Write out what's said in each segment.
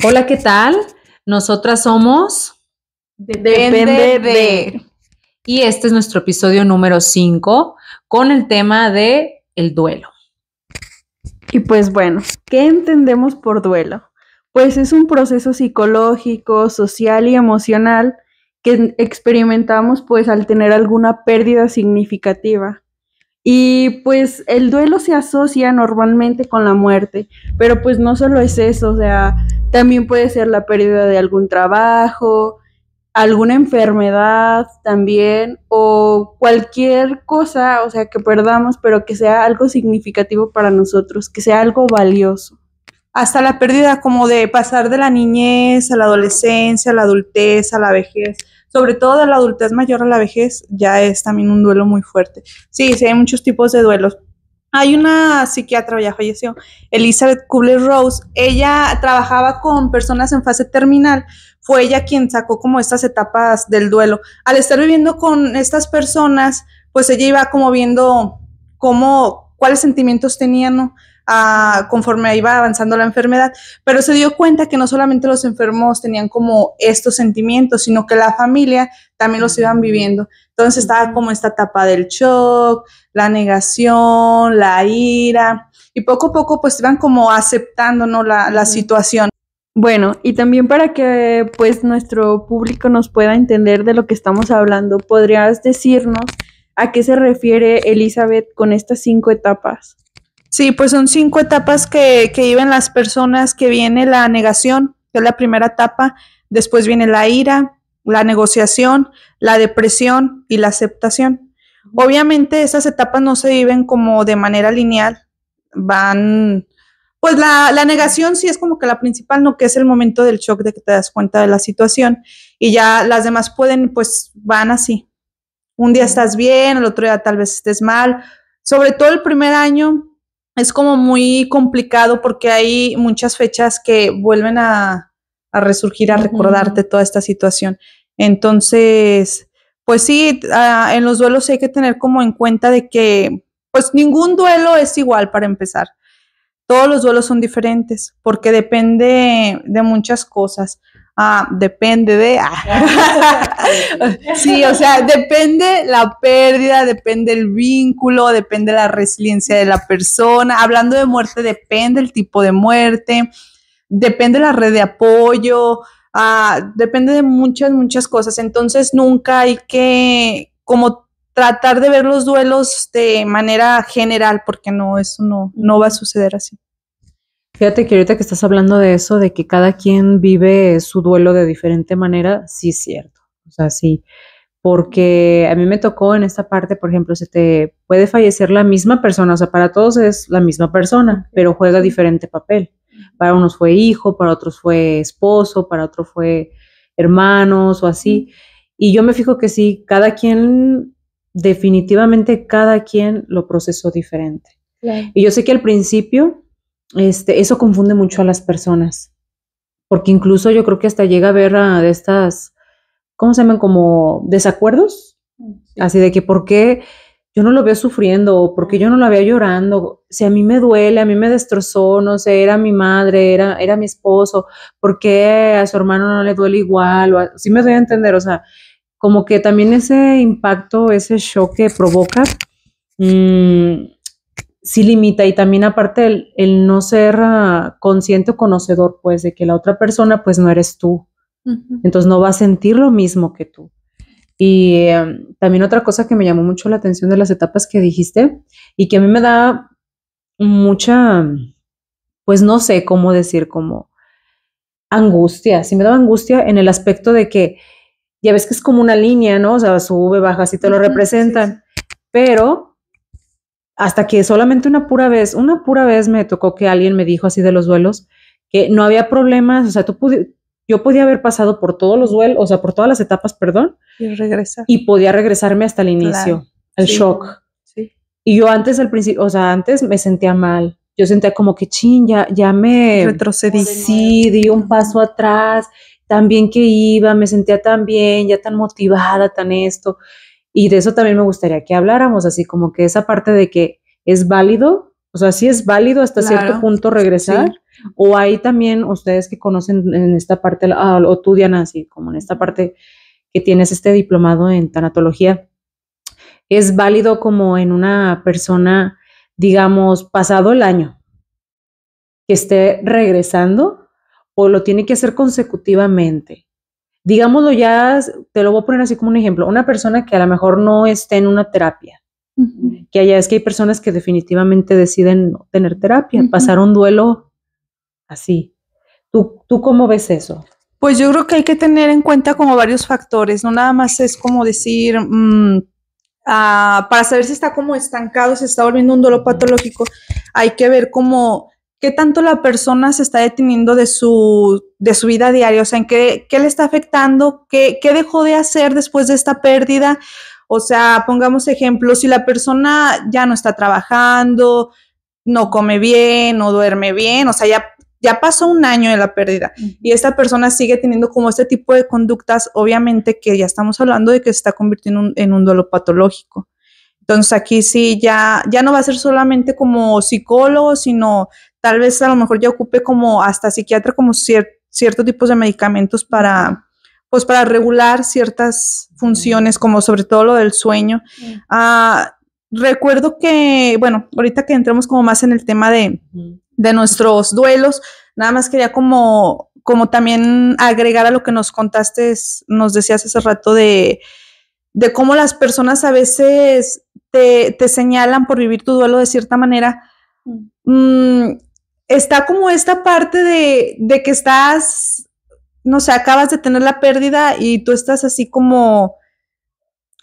Hola, ¿qué tal? Nosotras somos Depende de. y este es nuestro episodio número 5 con el tema de el duelo. Y pues bueno, ¿qué entendemos por duelo? Pues es un proceso psicológico, social y emocional que experimentamos pues al tener alguna pérdida significativa. Y pues el duelo se asocia normalmente con la muerte, pero pues no solo es eso, o sea, también puede ser la pérdida de algún trabajo, alguna enfermedad también, o cualquier cosa, o sea, que perdamos, pero que sea algo significativo para nosotros, que sea algo valioso. Hasta la pérdida como de pasar de la niñez a la adolescencia, a la adultez, a la vejez, sobre todo de la adultez mayor a la vejez, ya es también un duelo muy fuerte. Sí, hay muchos tipos de duelos. Hay una psiquiatra, ya falleció, Elizabeth Kubler-Ross. Ella trabajaba con personas en fase terminal. Fue ella quien sacó como estas etapas del duelo. Al estar viviendo con estas personas, pues ella iba como viendo cuáles sentimientos tenían, ¿no? Conforme iba avanzando la enfermedad, pero se dio cuenta que no solamente los enfermos tenían como estos sentimientos, sino que la familia también los iban viviendo. Entonces estaba como esta etapa del shock, la negación, la ira, y poco a poco pues iban como aceptando, ¿no? la situación. Bueno, y también para que pues nuestro público nos pueda entender de lo que estamos hablando, ¿podrías decirnos a qué se refiere Elizabeth con estas 5 etapas? Sí, pues son 5 etapas que viven las personas, que viene la negación, que es la primera etapa, después viene la ira, la negociación, la depresión y la aceptación. Obviamente esas etapas no se viven como de manera lineal, pues la negación sí es como que la principal, ¿no? Que es el momento del shock de que te das cuenta de la situación, y ya las demás pues van así. Un día estás bien, el otro día tal vez estés mal. Sobre todo el primer año es como muy complicado porque hay muchas fechas que vuelven a resurgir, a recordarte toda esta situación. Entonces, pues sí, en los duelos hay que tener como en cuenta de que pues ningún duelo es igual para empezar. Todos los duelos son diferentes porque depende de muchas cosas. Depende de... Sí, o sea, depende la pérdida, depende el vínculo, depende la resiliencia de la persona. Hablando de muerte, depende el tipo de muerte, depende la red de apoyo, depende de muchas cosas. Entonces nunca hay que como tratar de ver los duelos de manera general, porque eso no va a suceder así. Fíjate que ahorita que estás hablando de eso, de que cada quien vive su duelo de diferente manera, sí es cierto. O sea, sí, porque a mí me tocó en esta parte, por ejemplo, se te puede fallecer la misma persona, o sea, para todos es la misma persona, pero juega diferente papel. Para unos fue hijo, para otros fue esposo, para otros fue hermanos o así. Y yo me fijo que sí, definitivamente cada quien lo procesó diferente. Claro. Y yo sé que al principio eso confunde mucho a las personas, porque incluso yo creo que hasta llega a haber de estas, ¿cómo se llaman? Como desacuerdos, sí. Así de que ¿por qué yo no lo veo sufriendo? ¿O por qué yo no lo veo llorando? Si a mí me duele, a mí me destrozó, no sé, era mi madre, era mi esposo, ¿por qué a su hermano no le duele igual? Sí me doy a entender, o sea, como que también ese impacto, ese shock que provoca, sí limita, y también aparte el no ser consciente o conocedor, pues, de que la otra persona, pues, no eres tú. Uh-huh. Entonces no va a sentir lo mismo que tú. Y también otra cosa que me llamó mucho la atención de las etapas que dijiste, y que a mí me da mucha, pues, no sé cómo decir, como angustia. Sí me daba angustia en el aspecto de que, ya ves que es como una línea, ¿no? O sea, sube, baja, así te lo representan. Sí. Pero hasta que solamente una pura vez me tocó que alguien me dijo así de los duelos, que no había problemas, o sea, yo podía haber pasado por todos los duelos, o sea, por todas las etapas, perdón, y podía regresarme hasta el inicio, al shock. Sí. Y yo antes, al principio, o sea, antes me sentía mal, yo sentía como que ya me retrocedí. Sí, di un paso atrás, tan bien que iba, me sentía tan bien, ya tan motivada, tan esto. Y de eso también me gustaría que habláramos, así como que esa parte de que es válido, O sea, sí es válido hasta cierto punto regresar. Sí. O hay también ustedes que conocen en esta parte, o tú, Diana, así como en esta parte que tienes este diplomado en tanatología, es válido como en una persona, digamos, pasado el año, que esté regresando, o lo tiene que hacer consecutivamente. Digámoslo ya, te lo voy a poner así como un ejemplo, una persona que a lo mejor no esté en una terapia, que allá es que hay personas que definitivamente deciden no tener terapia, pasar un duelo así. ¿Tú cómo ves eso? Pues yo creo que hay que tener en cuenta como varios factores, no nada más es como decir, para saber si está como estancado, si está volviendo un duelo patológico, hay que ver como qué tanto la persona se está deteniendo de su vida diaria, o sea, en qué le está afectando, qué dejó de hacer después de esta pérdida. O sea, pongamos ejemplo, si la persona ya no está trabajando, no come bien, no duerme bien, o sea, ya pasó un año de la pérdida y esta persona sigue teniendo como este tipo de conductas, obviamente que ya estamos hablando de que se está convirtiendo en un duelo patológico. Entonces aquí sí ya no va a ser solamente como psicólogo, sino tal vez a lo mejor ya ocupe como hasta psiquiatra, como ciertos tipos de medicamentos para regular ciertas funciones, como sobre todo lo del sueño. Recuerdo que, bueno, ahorita que entremos como más en el tema de nuestros duelos, nada más quería como también agregar a lo que nos contaste, nos decías hace rato de cómo las personas a veces te señalan por vivir tu duelo de cierta manera. Está como esta parte de que estás, no sé, acabas de tener la pérdida y tú estás así como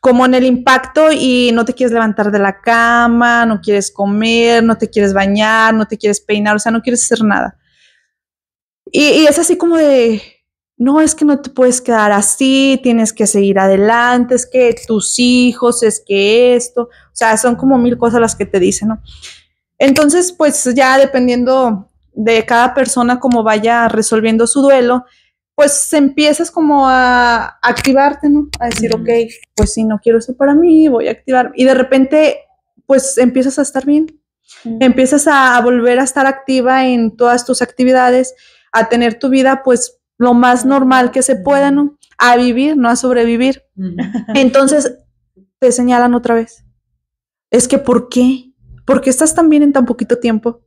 en el impacto y no te quieres levantar de la cama, no quieres comer, no te quieres bañar, no te quieres peinar, o sea, no quieres hacer nada. Y es así como de, no, es que no te puedes quedar así, tienes que seguir adelante, es que tus hijos, es que esto, o sea, son como 1000 cosas las que te dicen, ¿no? Entonces, pues ya dependiendo de cada persona cómo vaya resolviendo su duelo, pues empiezas como a activarte, ¿no? A decir, ok, pues si no quiero eso para mí, voy a activar. Y de repente, pues empiezas a estar bien. Empiezas a volver a estar activa en todas tus actividades, a tener tu vida, pues, lo más normal que se pueda, ¿no? A vivir, no a sobrevivir. Entonces, te señalan otra vez. Es que, ¿por qué? ¿Por qué estás tan bien en tan poquito tiempo?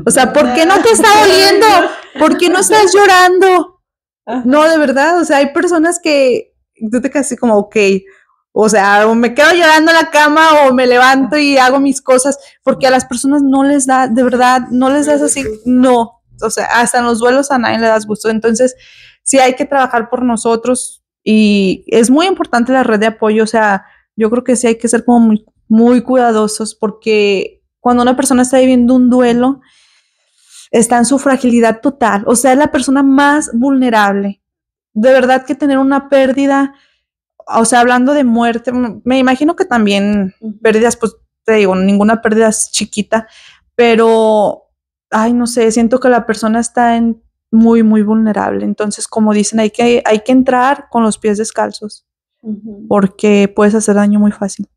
O sea, ¿por qué no te está doliendo? ¿Por qué no estás llorando? No, de verdad, o sea, hay personas que tú te quedas así como, ok, o sea, o me quedo llorando en la cama o me levanto y hago mis cosas, porque a las personas no les da, de verdad, no les das así, no, o sea, hasta en los duelos a nadie le das gusto. Entonces, sí hay que trabajar por nosotros y es muy importante la red de apoyo, o sea, yo creo que sí hay que ser como muy, muy cuidadosos, porque cuando una persona está viviendo un duelo, está en su fragilidad total, o sea, es la persona más vulnerable. De verdad que tener una pérdida, o sea, hablando de muerte, me imagino que también pérdidas, pues te digo, ninguna pérdida es chiquita, pero, ay, no sé, siento que la persona está muy, muy vulnerable. Entonces, como dicen, hay que entrar con los pies descalzos, porque puedes hacer daño muy fácil.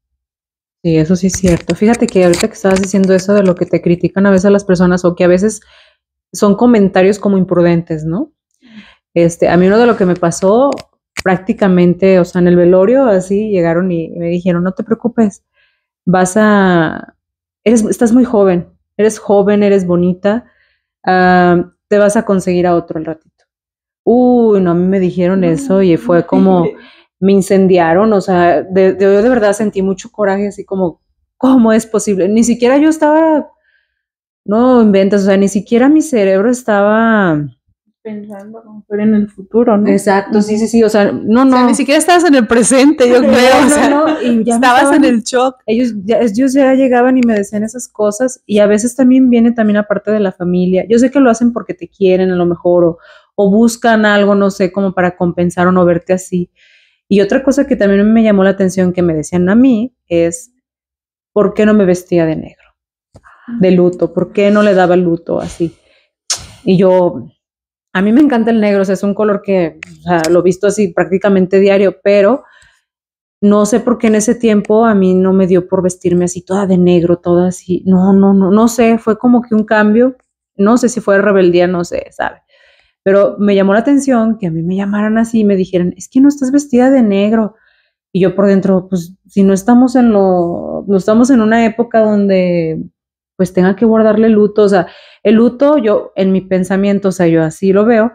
Sí, eso sí es cierto. Fíjate que ahorita que estabas diciendo eso de lo que te critican a veces las personas, o que a veces son comentarios como imprudentes, ¿no? A mí uno de lo que me pasó prácticamente, o sea, en el velorio, así llegaron y me dijeron, no te preocupes, estás muy joven, eres bonita, te vas a conseguir a otro al ratito. Uy, no, a mí me dijeron eso y fue como, me incendiaron, o sea, yo de verdad sentí mucho coraje, así como, ¿cómo es posible? Ni siquiera yo estaba, no inventes, o sea, ni siquiera mi cerebro estaba pensando en el futuro, ¿no? Exacto, sí, o sea, no. O sea, ni siquiera estabas en el presente, yo creo. No, y ya estabas en el shock. Ellos ya llegaban y me decían esas cosas, y a veces también viene también aparte de la familia. Yo sé que lo hacen porque te quieren a lo mejor, o buscan algo, no sé, como para compensar o no verte así. Y otra cosa que también me llamó la atención que me decían a mí es, ¿por qué no me vestía de negro? De luto, ¿por qué no le daba luto así? Y yo, a mí me encanta el negro, o sea, es un color que, o sea, lo he visto así prácticamente diario, pero no sé por qué en ese tiempo a mí no me dio por vestirme así toda de negro, toda así, no sé, fue como que un cambio, no sé si fue rebeldía, no sé, ¿sabe? Pero me llamó la atención que a mí me llamaran así y me dijeran, es que no estás vestida de negro. Y yo por dentro, pues si no estamos no estamos en una época donde pues tenga que guardarle luto, o sea, el luto yo en mi pensamiento, o sea, yo así lo veo,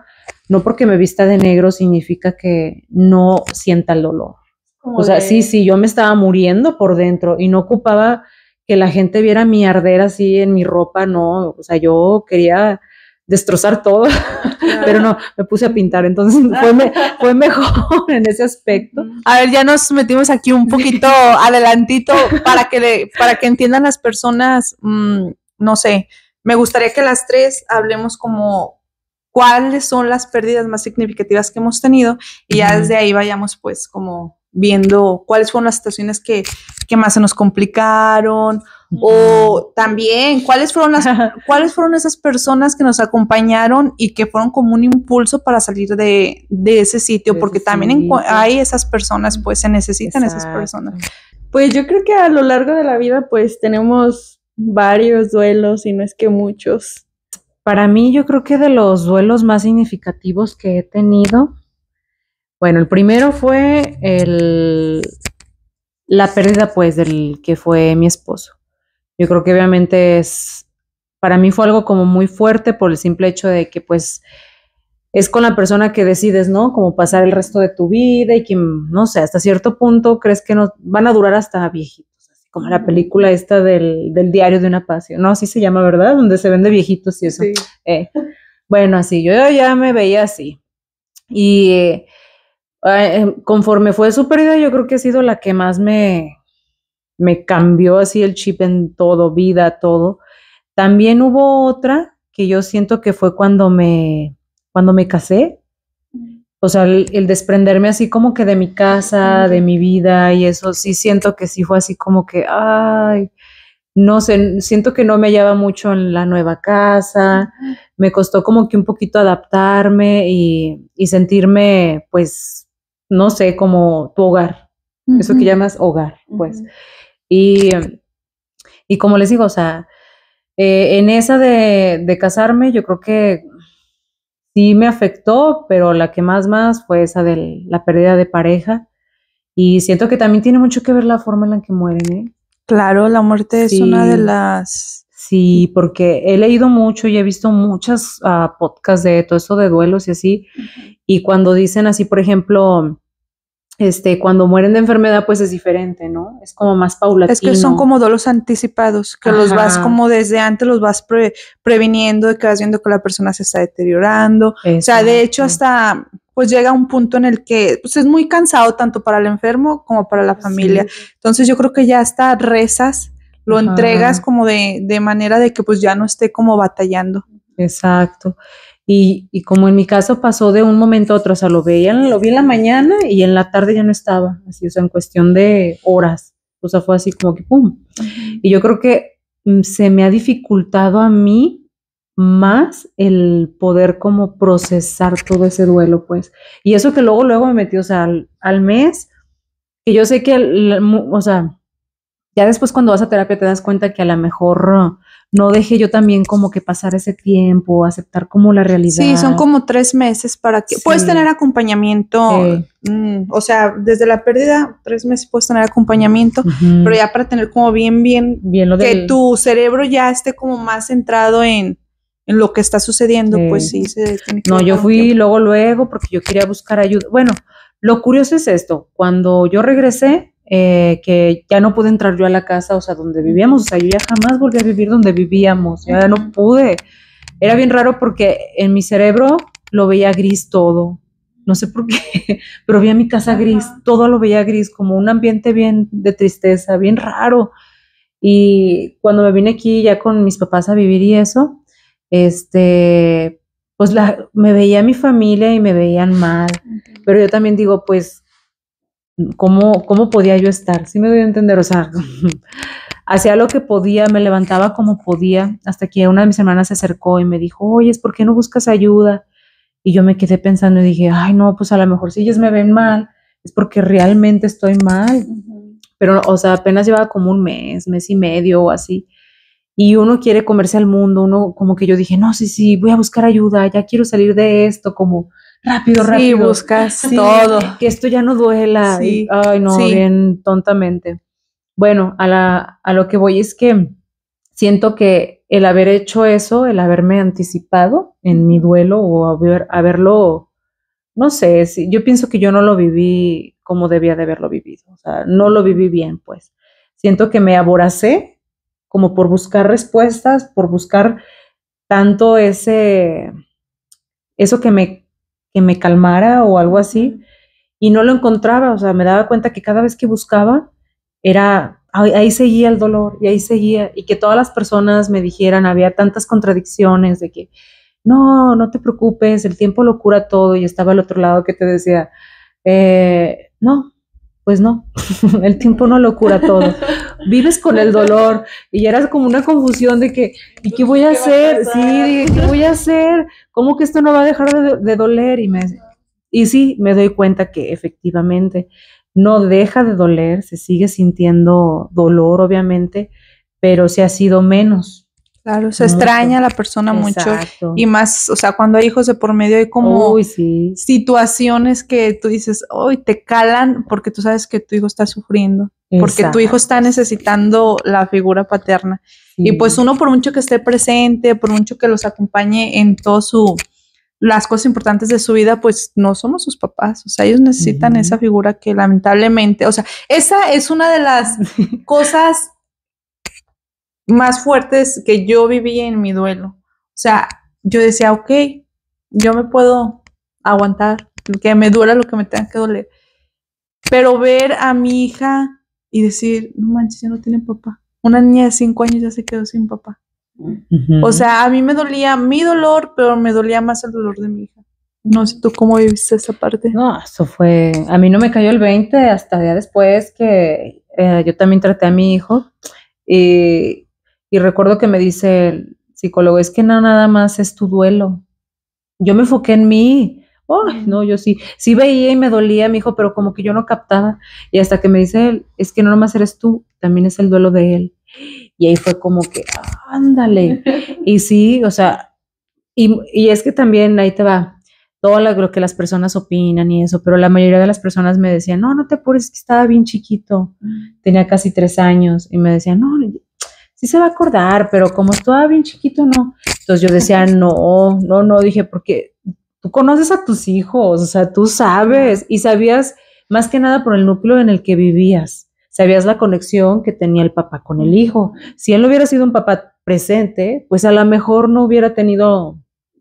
no porque me vista de negro significa que no sienta el dolor. O sea, sí, yo me estaba muriendo por dentro y no ocupaba que la gente viera mi arder así en mi ropa, no, o sea, yo quería destrozar todo, pero no, me puse a pintar, entonces fue mejor en ese aspecto. A ver, ya nos metimos aquí un poquito adelantito para que entiendan las personas, no sé, me gustaría que las tres hablemos como cuáles son las pérdidas más significativas que hemos tenido y ya desde ahí vayamos pues como viendo cuáles fueron las situaciones que más se nos complicaron, o también cuáles fueron esas personas que nos acompañaron y que fueron como un impulso para salir de ese sitio, porque también hay esas personas, pues se necesitan esas personas. Pues yo creo que a lo largo de la vida pues tenemos varios duelos y no es que muchos. Para mí yo creo que de los duelos más significativos que he tenido, bueno, el primero fue la pérdida pues del que fue mi esposo. Yo creo que obviamente para mí fue algo como muy fuerte por el simple hecho de que pues es con la persona que decides, ¿no? Como pasar el resto de tu vida y que, no sé, hasta cierto punto crees que no van a durar hasta viejitos, así como la película esta del diario de una pasión, ¿no? Así se llama, ¿verdad? Donde se ven de viejitos y eso. Sí. Bueno, así, yo ya me veía así. Y conforme fue su pérdida, yo creo que ha sido la que más me cambió así el chip en todo, vida, todo. También hubo otra que yo siento que fue cuando me casé. O sea, el desprenderme así como que de mi casa, de mi vida y eso, sí siento que sí fue así como que, ay, no sé, siento que no me hallaba mucho en la nueva casa, me costó como que un poquito adaptarme y sentirme, pues, no sé, como tu hogar, eso que llamas hogar, pues. Y como les digo, o sea, en esa de casarme, yo creo que sí me afectó, pero la que más fue esa de la pérdida de pareja. Y siento que también tiene mucho que ver la forma en la que mueren, ¿eh? Claro, la muerte es una de las... Sí, porque he leído mucho y he visto muchas podcasts de todo eso de duelos y así. Y cuando dicen así, por ejemplo... cuando mueren de enfermedad, pues es diferente, ¿no? Es como más paulatino. Es que son como duelos anticipados, que los vas como desde antes, los vas previniendo, de que vas viendo que la persona se está deteriorando. Exacto. O sea, de hecho, hasta pues llega un punto en el que pues es muy cansado tanto para el enfermo como para la familia. Sí. Entonces yo creo que ya hasta rezas, lo entregas como de manera de que pues ya no esté como batallando. Exacto. Y como en mi caso pasó de un momento a otro, o sea, lo vi en la mañana y en la tarde ya no estaba, así, o sea, en cuestión de horas, o sea, fue así como que ¡pum! Y yo creo que se me ha dificultado a mí más el poder como procesar todo ese duelo, pues, y eso que luego me metí, o sea, al mes, que yo sé que, o sea, ya después cuando vas a terapia te das cuenta que a lo mejor no dejé yo también como que pasar ese tiempo, aceptar como la realidad. Sí, son como 3 meses para que... Sí. Puedes tener acompañamiento, o sea, desde la pérdida, 3 meses puedes tener acompañamiento, pero ya para tener como bien lo que tu cerebro ya esté como más centrado en lo que está sucediendo, pues sí, se tiene que... No, yo fui luego porque yo quería buscar ayuda. Bueno, lo curioso es esto, cuando yo regresé, que ya no pude entrar yo a la casa, o sea, donde vivíamos, o sea, yo ya jamás volví a vivir donde vivíamos, ya no pude. Era bien raro porque en mi cerebro lo veía gris todo, no sé por qué, pero veía mi casa gris, todo lo veía gris, como un ambiente bien de tristeza, bien raro. Y cuando me vine aquí ya con mis papás a vivir y eso, pues me veía mi familia y me veían mal, pero yo también digo, pues, ¿Cómo podía yo estar? Sí me doy a entender, o sea, hacía lo que podía, me levantaba como podía, hasta que una de mis hermanas se acercó y me dijo, oye, ¿por qué no buscas ayuda? Y yo me quedé pensando y dije, ay, no, pues a lo mejor si ellos me ven mal, es porque realmente estoy mal. Pero, o sea, apenas llevaba como un mes y medio o así. Y uno quiere comerse al mundo, uno como que yo dije, no, sí, voy a buscar ayuda, ya quiero salir de esto, como rápido. Sí, buscas todo. Que esto ya no duela. Sí, Y, ay, no, sí. bien tontamente. Bueno, a lo que voy es que siento que el haber hecho eso, el haberme anticipado en mi duelo o haberlo, no sé, yo pienso que yo no lo viví como debía de haberlo vivido. O sea, no lo viví bien, pues. Siento que me aboracé como por buscar respuestas, por buscar tanto eso que me calmara o algo así, y no lo encontraba. O sea, me daba cuenta que cada vez que buscaba, ahí seguía el dolor, y ahí seguía, y que todas las personas me dijeran, había tantas contradicciones de que, no te preocupes, el tiempo lo cura todo, y estaba al otro lado que te decía, no, pues no, el tiempo no lo cura todo. Vives con el dolor, y era como una confusión de que, ¿y qué voy a hacer? Sí, dije, ¿qué voy a hacer? ¿Cómo que esto no va a dejar de doler? Y sí, me doy cuenta que efectivamente no deja de doler, se sigue sintiendo dolor, obviamente, pero se ha sido menos. Claro, se extraña a la persona mucho. Y más, o sea, cuando hay hijos de por medio hay como situaciones que tú dices, hoy te calan porque tú sabes que tu hijo está sufriendo, porque tu hijo está necesitando la figura paterna. Sí. Y pues uno, por mucho que esté presente, por mucho que los acompañe en todo las cosas importantes de su vida, pues no somos sus papás. O sea, ellos necesitan esa figura que lamentablemente, o sea, esa es una de las cosas más fuertes que yo viví en mi duelo. O sea, yo decía, ok, yo me puedo aguantar, que me duela lo que me tenga que doler. Pero ver a mi hija y decir, no manches, ya no tiene papá. Una niña de 5 años ya se quedó sin papá. O sea, a mí me dolía mi dolor, pero me dolía más el dolor de mi hija. No sé tú cómo viviste esa parte. No, a mí no me cayó el 20 hasta ya después que yo también traté a mi hijo. Y recuerdo que me dice el psicólogo, es que no nada más es tu duelo. Yo me enfoqué en mí. No, yo sí veía y me dolía mi hijo, pero como que yo no captaba. Y hasta que me dice él, es que no nomás eres tú, también es el duelo de él. Y ahí fue como que, ándale. Y sí, o sea, y es que también ahí te va todo lo que las personas opinan y eso, pero la mayoría de las personas me decían, no te apures, que estaba bien chiquito, tenía casi 3 años, y me decían, no, sí se va a acordar, pero como estaba bien chiquito, no. Entonces yo decía, no, dije, porque tú conoces a tus hijos, o sea, tú sabes, y sabías más que nada por el núcleo en el que vivías, sabías la conexión que tenía el papá con el hijo. Si él no hubiera sido un papá presente, pues a lo mejor no hubiera tenido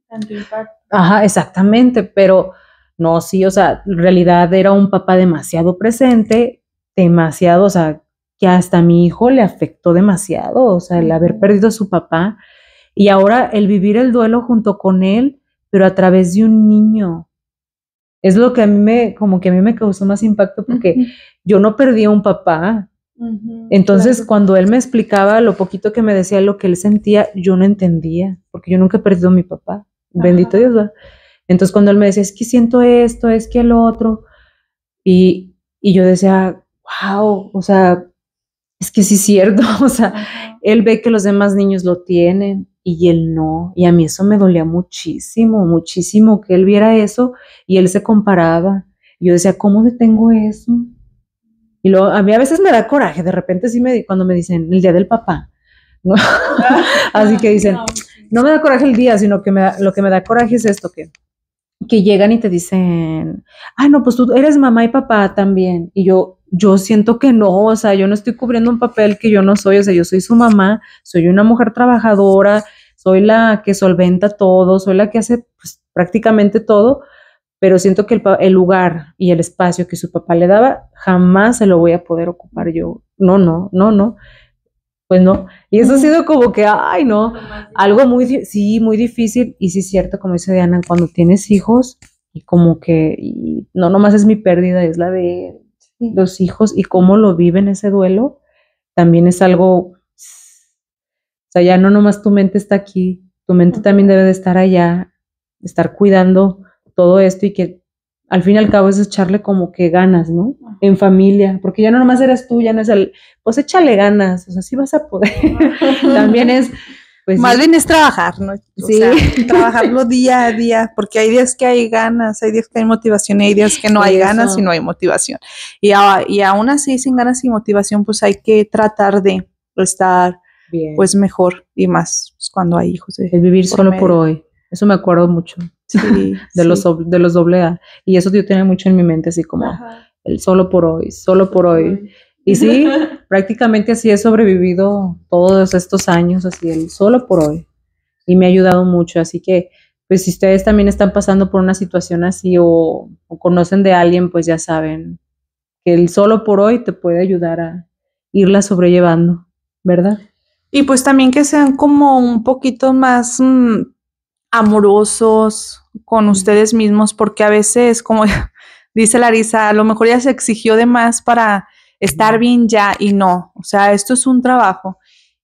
tanto impacto. Ajá, exactamente, pero no, sí, o sea, en realidad era un papá demasiado presente, demasiado, o sea, que hasta a mi hijo le afectó demasiado, o sea, el haber perdido a su papá, y ahora el vivir el duelo junto con él, pero a través de un niño. Es lo que a mí me causó más impacto, porque yo no perdí a un papá. Entonces, claro, cuando él me explicaba lo poquito que me decía, lo que él sentía, yo no entendía, porque yo nunca he perdido a mi papá. Bendito Dios, ¿verdad? Entonces, cuando él me decía, es que siento esto, es que lo otro, y yo decía, wow, o sea, es que sí es cierto, o sea, él ve que los demás niños lo tienen y él no, y a mí eso me dolía muchísimo, muchísimo que él viera eso y él se comparaba. Yo decía, ¿cómo detengo eso? Y luego, a mí a veces me da coraje, de repente cuando me dicen el día del papá, ¿no? Así que dicen, no me da coraje el día, sino que lo que me da coraje es esto, que llegan y te dicen, no, pues tú eres mamá y papá también. Y yo siento que no, o sea, yo no estoy cubriendo un papel que yo no soy, o sea, yo soy su mamá, soy una mujer trabajadora, soy la que solventa todo, soy la que hace pues, prácticamente todo, pero siento que el lugar y el espacio que su papá le daba, jamás se lo voy a poder ocupar yo. No. Pues no, y eso ha sido como que, no, algo muy difícil, y sí es cierto, como dice Diana, cuando tienes hijos, y como que, y no nomás es mi pérdida, es la de los hijos, y cómo lo viven ese duelo, también es algo, o sea, ya no nomás tu mente está aquí, tu mente también debe de estar allá, estar cuidando todo esto, y que al fin y al cabo es echarle como que ganas, ¿no? En familia, porque ya no nomás eres tú, ya no es pues échale ganas, o sea, sí vas a poder. También es, pues. Más bien es trabajar, ¿no? O Sí. sea, trabajarlo día a día, porque hay días que hay ganas, hay días que hay motivación y hay días que no hay ganas y no hay motivación. Y aún así, sin ganas y motivación, pues hay que tratar de estar bien, pues mejor y más pues, cuando hay hijos. El vivir solo medio. Por hoy, eso me acuerdo mucho. Sí, de los doble A. Y eso yo tenía mucho en mi mente, así como el solo por hoy, solo por hoy. Y sí, prácticamente así he sobrevivido todos estos años, así el solo por hoy. Y me ha ayudado mucho, así que pues si ustedes también están pasando por una situación así o conocen de alguien, pues ya saben que el solo por hoy te puede ayudar a irla sobrellevando, ¿verdad? Y pues también que sean como un poquito más amorosos con ustedes mismos, porque a veces, como dice Larisa, a lo mejor ya se exigió de más para estar bien ya y no, o sea, esto es un trabajo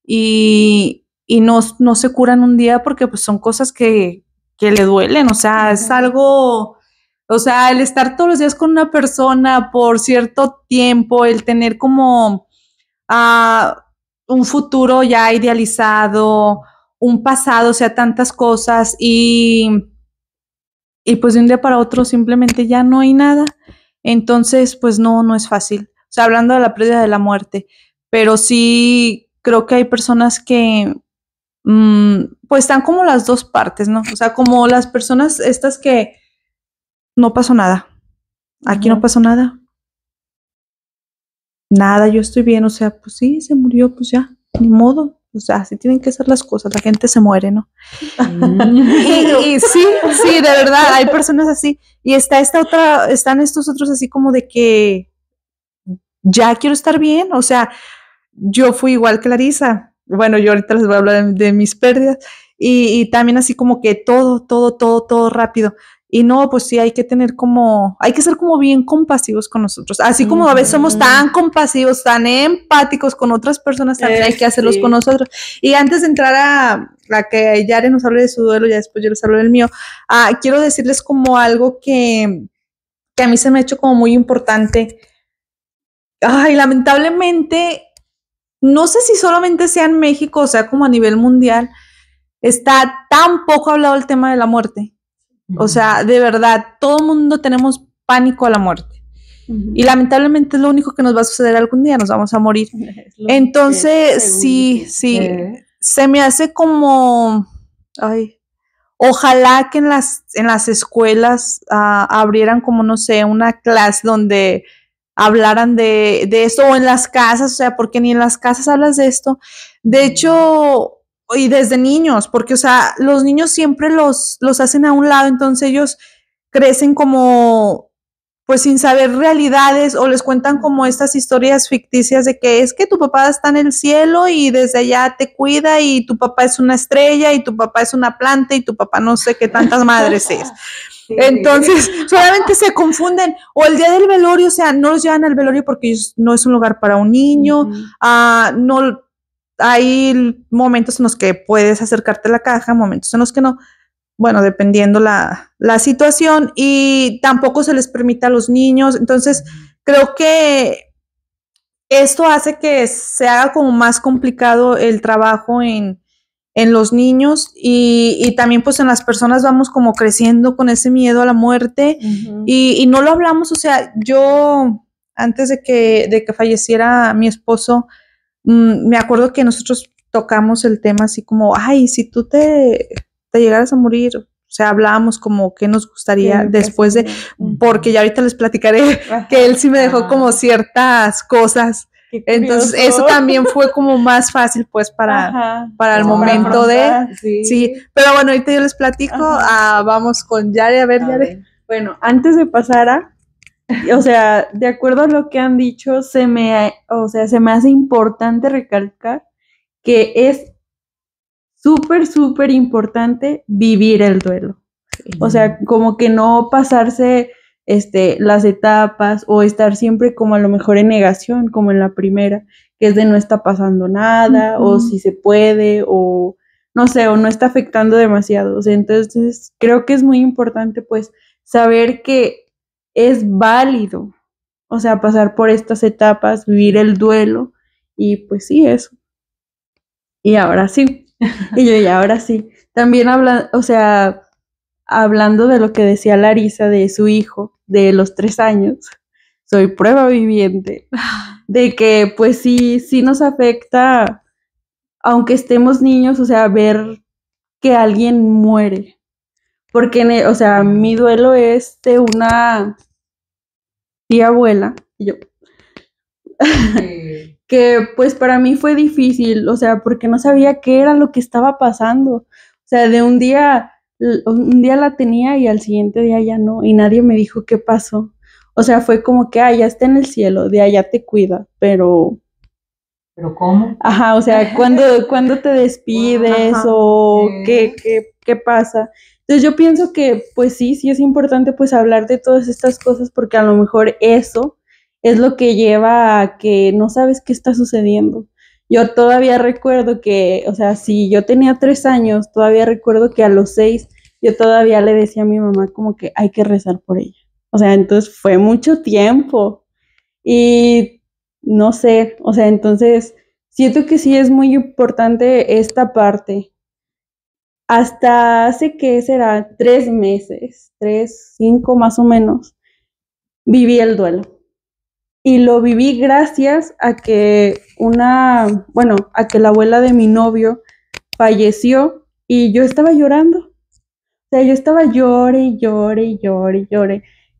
y no se curan un día porque pues son cosas que le duelen, o sea, es algo, o sea, el estar todos los días con una persona por cierto tiempo, el tener como un futuro ya idealizado, un pasado, o sea, tantas cosas y pues de un día para otro simplemente ya no hay nada. Entonces, pues no es fácil. O sea, hablando de la pérdida de la muerte, pero sí creo que hay personas que pues están como las dos partes, ¿no? O sea, como las personas estas que no pasó nada. Aquí no pasó nada. Nada, yo estoy bien, o sea, pues sí, se murió, pues ya, ni modo. O sea, así tienen que ser las cosas, la gente se muere, ¿no? y sí, de verdad, hay personas así. Y están estos otros así como de que ya quiero estar bien. O sea, yo fui igual que Larisa. Bueno, yo ahorita les voy a hablar de mis pérdidas. Y también así como que todo rápido. Y no, pues sí, hay que ser como bien compasivos con nosotros. Así como a veces somos tan compasivos, tan empáticos con otras personas, también hay que hacerlos con nosotros. Y antes de entrar a que Yare nos hable de su duelo, ya después yo les hablo del mío, quiero decirles como algo que a mí se me ha hecho como muy importante. Ay, lamentablemente, no sé si solamente sea en México, o sea, como a nivel mundial, está tan poco hablado el tema de la muerte. O sea, de verdad, todo el mundo tenemos pánico a la muerte. Y lamentablemente es lo único que nos va a suceder algún día, nos vamos a morir. Entonces, sí, se me hace como, ojalá que en las escuelas abrieran como, no sé, una clase donde hablaran de esto, o en las casas, o sea, porque ni en las casas hablas de esto. De hecho, y desde niños, porque, o sea, los niños siempre los hacen a un lado, entonces ellos crecen como, pues sin saber realidades, o les cuentan como estas historias ficticias de que es que tu papá está en el cielo y desde allá te cuida y tu papá es una estrella y tu papá es una planta y tu papá no sé qué tantas madres es. Entonces, solamente se confunden. O el día del velorio, o sea, no los llevan al velorio porque no es un lugar para un niño. No, hay momentos en los que puedes acercarte a la caja, momentos en los que no. Bueno, dependiendo la situación. Y tampoco se les permite a los niños. Entonces, creo que esto hace que se haga como más complicado el trabajo en los niños y también pues en las personas vamos como creciendo con ese miedo a la muerte y no lo hablamos. O sea, yo antes de que falleciera mi esposo, me acuerdo que nosotros tocamos el tema así como, ay, si tú te llegaras a morir, o sea, hablábamos como qué nos gustaría después de, porque ya ahorita les platicaré que él sí me dejó como ciertas cosas. Entonces eso también fue como más fácil pues para el momento de sí, pero bueno, ahorita yo les platico. Vamos con Yare, a ver, Yare. Bueno, antes de pasar o sea, de acuerdo a lo que han dicho, se me hace importante recalcar que es súper importante vivir el duelo. O sea, como que no pasarse las etapas o estar siempre como a lo mejor en negación, como en la primera, que es de no está pasando nada, o si se puede, o no sé, o no está afectando demasiado. O sea, entonces creo que es muy importante pues saber que es válido, o sea, pasar por estas etapas, vivir el duelo, y pues sí, eso. Y ahora sí, y ahora sí. También o sea, hablando de lo que decía Larisa de su hijo, de los 3 años, soy prueba viviente de que pues sí nos afecta, aunque estemos niños, o sea, ver que alguien muere. Porque, o sea, mi duelo es de una tía abuela, que pues para mí fue difícil, o sea, porque no sabía qué era lo que estaba pasando. O sea, de un día la tenía y al siguiente día ya no, y nadie me dijo qué pasó. O sea, fue como que, ya está en el cielo, de allá te cuida, pero... ¿Pero cómo? Ajá, o sea, ¿cuándo te despides? Ajá, O qué pasa? Entonces yo pienso que pues sí es importante pues hablar de todas estas cosas, porque a lo mejor eso es lo que lleva a que no sabes qué está sucediendo. Yo todavía recuerdo que, o sea, si yo tenía 3 años, todavía recuerdo que a los 6 yo todavía le decía a mi mamá como que hay que rezar por ella. O sea, entonces fue mucho tiempo y no sé, o sea, entonces siento que sí es muy importante esta parte. Hasta hace que será 3 meses, 3, 5 más o menos, viví el duelo. Y lo viví gracias a que a que la abuela de mi novio falleció y yo estaba llorando. O sea, yo estaba llore.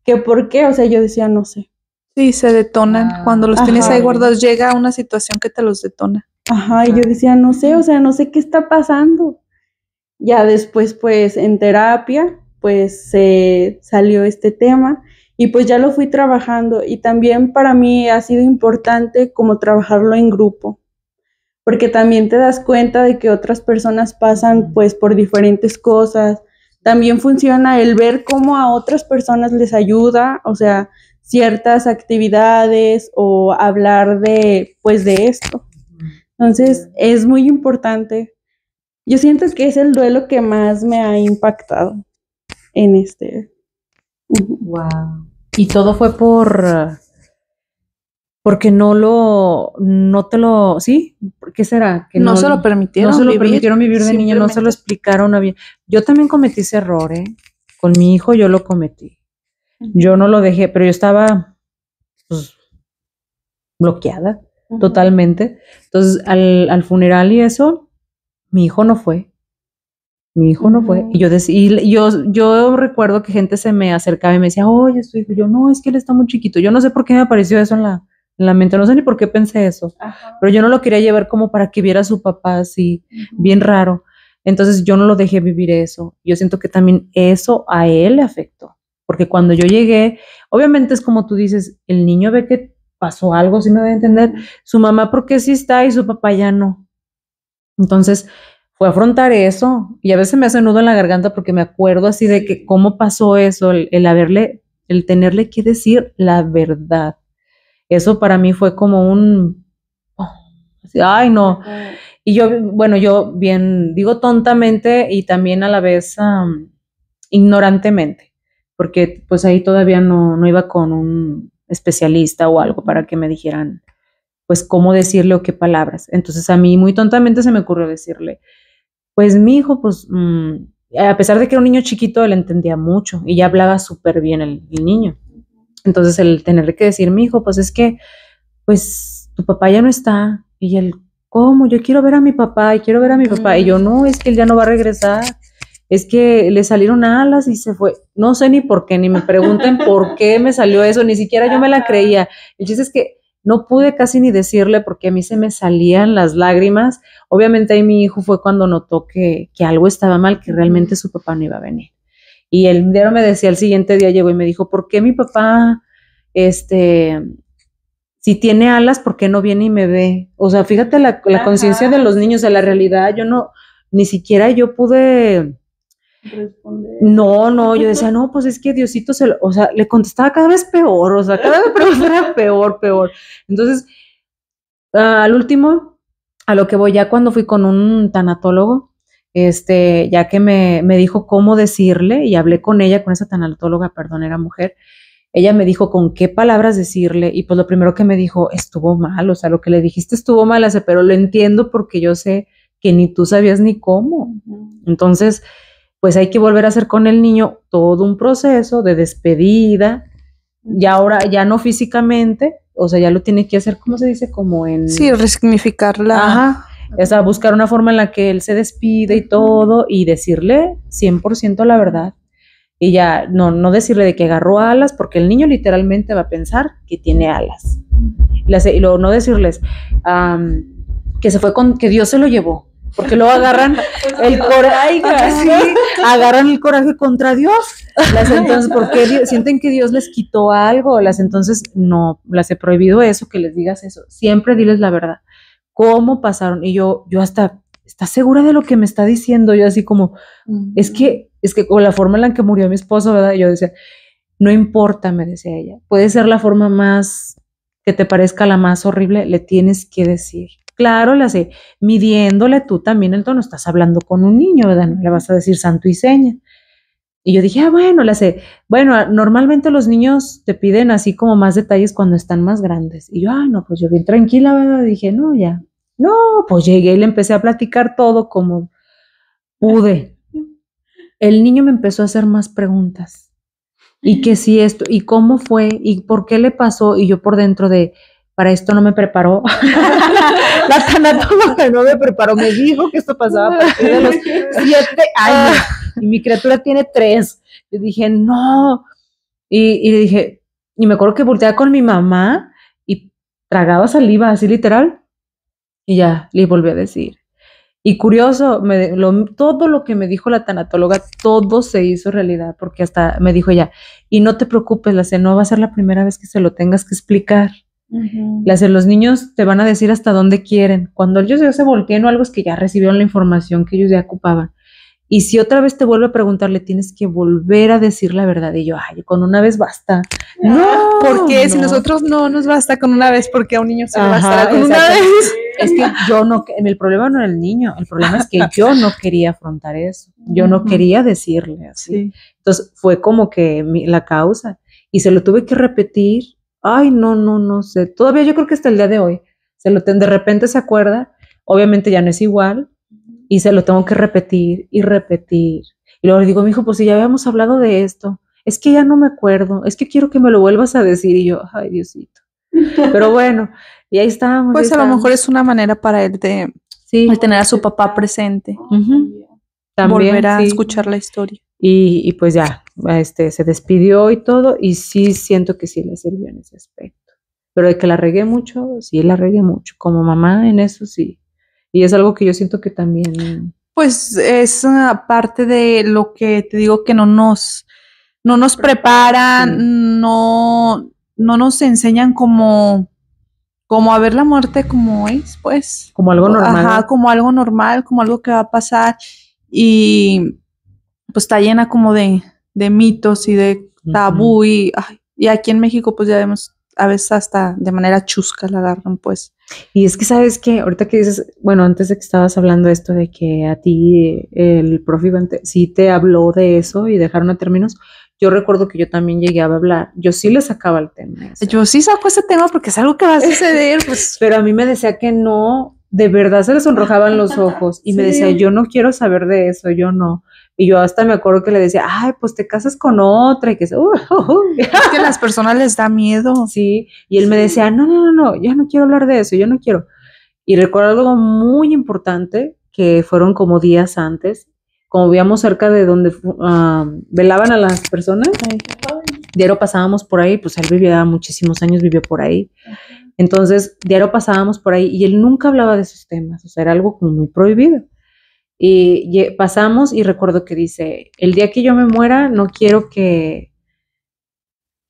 ¿Que por qué? O sea, yo decía, no sé. Sí, se detonan. Cuando los tienes ahí guardados, llega una situación que te los detona. Ajá, y yo decía, no sé, o sea, no sé qué está pasando. Ya después, pues, en terapia, pues, se salió este tema y pues ya lo fui trabajando. Y también para mí ha sido importante como trabajarlo en grupo, porque también te das cuenta de que otras personas pasan pues por diferentes cosas. También funciona el ver cómo a otras personas les ayuda, o sea, ciertas actividades o hablar de pues de esto. Entonces, es muy importante. Yo siento que es el duelo que más me ha impactado en este. Wow. Y todo fue porque ¿sí? ¿Qué será? Que no se lo permitieron no se lo vivir, permitieron vivir de niño, no se lo explicaron bien. Yo también cometí ese error, ¿eh? Con mi hijo yo lo cometí. Yo no lo dejé, pero yo estaba, pues, bloqueada totalmente. Entonces, al funeral y eso, mi hijo no fue. Mi hijo no fue. Y yo recuerdo que gente se me acercaba y me decía, oye, es tu hijo. Yo, no, es que él está muy chiquito. Yo no sé por qué me apareció eso en la mente, no sé ni por qué pensé eso. Ajá. Pero yo no lo quería llevar como para que viera a su papá así, bien raro. Entonces yo no lo dejé vivir eso. Yo siento que también eso a él le afectó. Porque cuando yo llegué, obviamente es como tú dices, el niño ve que pasó algo, ¿sí me voy a entender? Su mamá porque sí está y su papá ya no. Entonces fue afrontar eso y a veces me hace nudo en la garganta porque me acuerdo así de que cómo pasó eso, el tenerle que decir la verdad. Eso para mí fue como ay no. Y yo bien, digo tontamente y también a la vez ignorantemente, porque pues ahí todavía no iba con un especialista o algo para que me dijeran pues cómo decirle o qué palabras. Entonces a mí muy tontamente se me ocurrió decirle, pues mi hijo, pues a pesar de que era un niño chiquito, él entendía mucho y ya hablaba súper bien el niño. Entonces el tenerle que decir, mi hijo, pues es que, pues tu papá ya no está. Y él, ¿cómo? Yo quiero ver a mi papá y quiero ver a mi papá. Y yo, no, es que él ya no va a regresar. Es que le salieron alas y se fue. No sé ni por qué, ni me pregunten por qué me salió eso, ni siquiera yo me la creía. El chiste es que no pude casi ni decirle porque a mí se me salían las lágrimas. Obviamente ahí mi hijo fue cuando notó que algo estaba mal, que realmente su papá no iba a venir. Y él me decía el siguiente día, llegó y me dijo, ¿por qué mi papá, si tiene alas, por qué no viene y me ve? O sea, fíjate la conciencia de los niños, de la realidad. Yo no, ni siquiera yo pude responder. No, yo decía, no, pues es que Diosito o sea, le contestaba cada vez peor, o sea, cada vez era peor. Entonces, al último, a lo que voy, ya cuando fui con un tanatólogo, ya que me dijo cómo decirle, y hablé con ella, con esa tanatóloga, perdón, era mujer, ella me dijo con qué palabras decirle, y pues lo primero que me dijo, estuvo mal, o sea, lo que le dijiste estuvo mal, pero lo entiendo porque yo sé que ni tú sabías ni cómo. Entonces, pues hay que volver a hacer con el niño todo un proceso de despedida, y ahora ya no físicamente, o sea, ya lo tiene que hacer, ¿cómo se dice? Como en... Sí, resignificarla. Ajá, o sea, buscar una forma en la que él se despide y todo, y decirle 100% la verdad. Y ya, no decirle de que agarró alas, porque el niño literalmente va a pensar que tiene alas. Y luego no decirles que se fue que Dios se lo llevó, porque luego agarran el coraje, ¿sí? Agarran el coraje contra Dios. Entonces, porque sienten que Dios les quitó algo, entonces no, las he prohibido eso, que les digas eso. Siempre diles la verdad. ¿Cómo pasaron? Y yo hasta, ¿estás segura de lo que me está diciendo? Yo así como, es que con la forma en la que murió mi esposo, ¿verdad? Yo decía, no importa, me decía ella, puede ser la forma más, que te parezca la más horrible, le tienes que decir. Claro, le hace, midiéndole tú también el tono, estás hablando con un niño, ¿verdad? No le vas a decir santo y seña. Y yo dije, bueno, le hace, bueno, normalmente los niños te piden así como más detalles cuando están más grandes. Y yo, no, pues yo bien tranquila, ¿verdad? Dije, no, ya. No, pues llegué y le empecé a platicar todo como pude. El niño me empezó a hacer más preguntas. Y que si esto, y cómo fue, y por qué le pasó, y yo por dentro de, para esto no me preparó. La tanatóloga no me preparó, me dijo que esto pasaba a partir de los 7 años, y mi criatura tiene 3. Yo dije, no, y le dije, y me acuerdo que volteaba con mi mamá, y tragaba saliva, así literal, y ya, le volví a decir. Y curioso, todo lo que me dijo la tanatóloga, todo se hizo realidad, porque hasta me dijo ella, y no te preocupes, no va a ser la primera vez que se lo tengas que explicar. Los niños te van a decir hasta dónde quieren. Cuando ellos ya se volteen o algo, es que ya recibieron la información que ellos ya ocupaban. Y si otra vez te vuelve a preguntar, le tienes que volver a decir la verdad. Y yo, con una vez basta. No, porque si nosotros no nos basta con una vez, porque a un niño se le bastará con una vez. Es que el problema no era el niño, el problema es que yo no quería afrontar eso. Yo no quería decirle así. Sí. Entonces fue como que la causa. Y se lo tuve que repetir. No sé. Todavía yo creo que hasta el día de hoy. De repente se acuerda. Obviamente ya no es igual. Y se lo tengo que repetir y repetir. Y luego le digo, mijo, pues si ya habíamos hablado de esto, es que ya no me acuerdo, es que quiero que me lo vuelvas a decir. Y yo, ay, Diosito. Pero bueno, y ahí estábamos. Pues a lo mejor es una manera para él de tener a su papá presente. También, volver a escuchar la historia. Y pues ya, se despidió y todo, y sí siento que sí le sirvió en ese aspecto. Pero de que la regué mucho, sí la regué mucho. Como mamá en eso, sí. Y es algo que yo siento que también... Pues es parte de lo que te digo, que no nos preparan, sí. no nos enseñan como a ver la muerte como es, pues. Como algo normal. Ajá, como algo normal, como algo que va a pasar. Y pues está llena como de mitos y de tabú. Y aquí en México pues ya vemos, a veces hasta de manera chusca la agarran, pues. Y es que, ¿sabes qué? Ahorita que dices, bueno, antes de que estabas hablando de esto, de que a ti el profe Iván sí te habló de eso y dejaron a términos, yo recuerdo que yo también llegué a hablar, yo sí le sacaba el tema. Yo sí saco ese tema porque es algo que va a suceder, pues. Pero a mí me decía que no, de verdad se le sonrojaban los ojos y me decía, yo no quiero saber de eso, yo no. Y yo hasta me acuerdo que le decía, pues te casas con otra y que es que a las personas les da miedo. Sí, y él me decía, no, ya no quiero hablar de eso, yo no quiero. Y recuerdo algo muy importante, que fueron como días antes, como vivíamos cerca de donde velaban a las personas, diario pasábamos por ahí, pues él vivía muchísimos años, vivió por ahí. Entonces, diario pasábamos por ahí y él nunca hablaba de esos temas, o sea, era algo como muy prohibido. Y pasamos y recuerdo que dice, el día que yo me muera no quiero que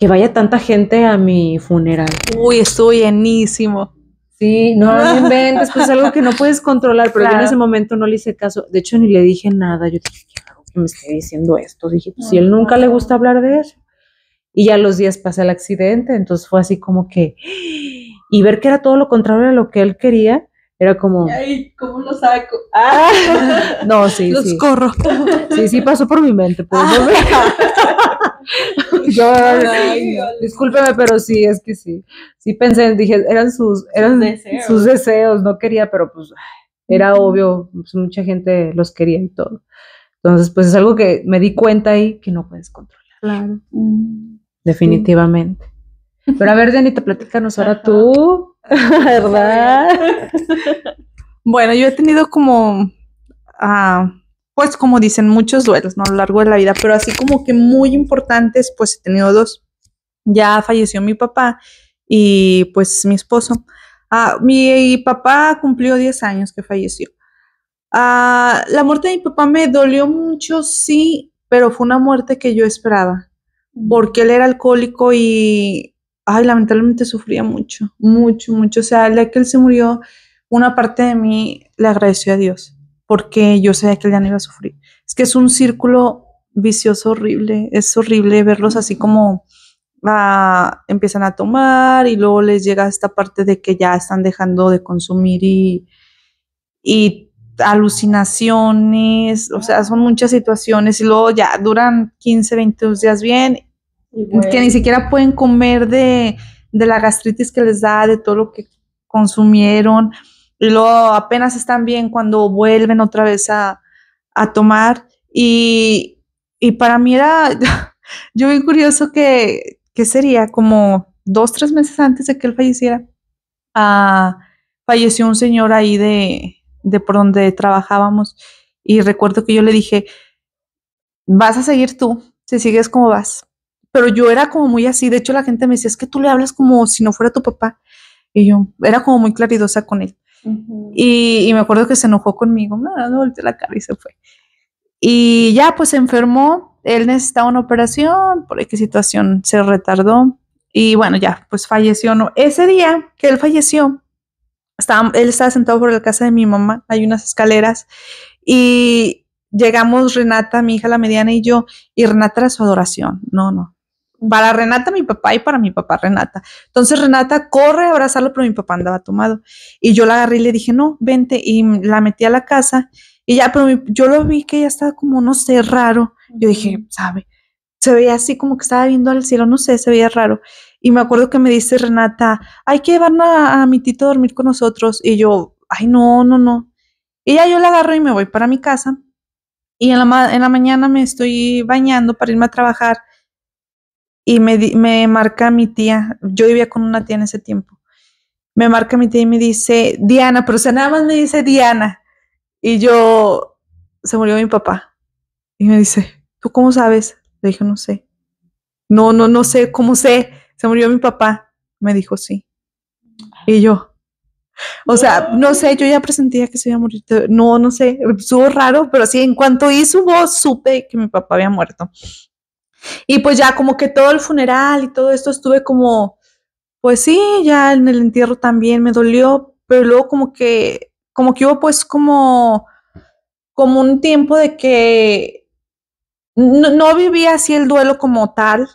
vaya tanta gente a mi funeral. Uy, estuvo llenísimo. Sí, no inventes, pues es algo que no puedes controlar, pero yo en ese momento no le hice caso, de hecho ni le dije nada, yo dije, qué raro que me esté diciendo esto, dije, pues si él nunca le gusta hablar de eso. Y ya los días pasé el accidente, entonces fue así como que, y ver que era todo lo contrario a lo que él quería, era como... Ay, ¿cómo lo sabe? No, sí, Los corro. Sí pasó por mi mente. Ay, no, discúlpeme, pero sí, es que sí. Sí pensé, dije, eran sus deseos, no quería, pero pues era obvio, pues, mucha gente los quería y todo. Entonces, pues es algo que me di cuenta ahí que no puedes controlar. Claro. Definitivamente. Sí. Pero a ver, Dianita, platícanos ahora tú, ¿verdad? Bueno, yo he tenido como, pues como dicen, muchos duelos, ¿no? A lo largo de la vida, pero así como que muy importantes, pues he tenido dos. Ya falleció mi papá y pues mi esposo. Mi papá cumplió 10 años que falleció. La muerte de mi papá me dolió mucho, sí, pero fue una muerte que yo esperaba, porque él era alcohólico y, lamentablemente sufría mucho, mucho, mucho. O sea, el día que él se murió, una parte de mí le agradeció a Dios, porque yo sabía que él ya no iba a sufrir. Es que es un círculo vicioso horrible, es horrible verlos así como empiezan a tomar y luego les llega esta parte de que ya están dejando de consumir y alucinaciones, o sea, son muchas situaciones y luego ya duran 15, 20 días bien, bueno, que ni siquiera pueden comer de la gastritis que les da, de todo lo que consumieron, y luego apenas están bien cuando vuelven otra vez a tomar, y para mí era, yo vi curioso que sería como 2, 3 meses antes de que él falleciera, falleció un señor ahí de por donde trabajábamos, y recuerdo que yo le dije, vas a seguir tú, si sigues como vas, pero yo era como muy así, de hecho la gente me decía, es que tú le hablas como si no fuera tu papá, y yo era como muy claridosa con él, y me acuerdo que se enojó conmigo, no volteé la cara y se fue, y ya pues se enfermó, él necesitaba una operación, por qué situación se retardó, y bueno, ya pues falleció, ¿no? Ese día que él falleció, él estaba sentado por la casa de mi mamá, hay unas escaleras, y llegamos Renata, mi hija la mediana y yo, y Renata era su adoración, no, para Renata mi papá y para mi papá Renata. Entonces Renata corre a abrazarlo, pero mi papá andaba tomado, y yo la agarré y le dije, no, vente, y la metí a la casa, y ya, pero yo lo vi que ella estaba como, no sé, raro, yo dije, ¿sabe? Se veía así como que estaba viendo al cielo, no sé, se veía raro. Y me acuerdo que me dice Renata, hay que llevar a mi tito a dormir con nosotros. Y yo, no. Y ya yo la agarro y me voy para mi casa. Y en la mañana me estoy bañando para irme a trabajar. Y me marca mi tía. Yo vivía con una tía en ese tiempo. Me marca mi tía y me dice, Diana, pero o sea, nada más me dice Diana. Y yo, se murió mi papá. Y me dice, ¿tú cómo sabes? Le dije, no sé. No sé, ¿cómo sé? Se murió mi papá. Me dijo, sí. Y yo, o sea, no sé, yo ya presentía que se iba a morir. No sé, estuvo raro, pero sí, en cuanto oí su voz, supe que mi papá había muerto. Y pues ya como que todo el funeral y todo esto estuve como, pues sí, ya en el entierro también me dolió, pero luego como que hubo pues como un tiempo de que no viví así el duelo como tal.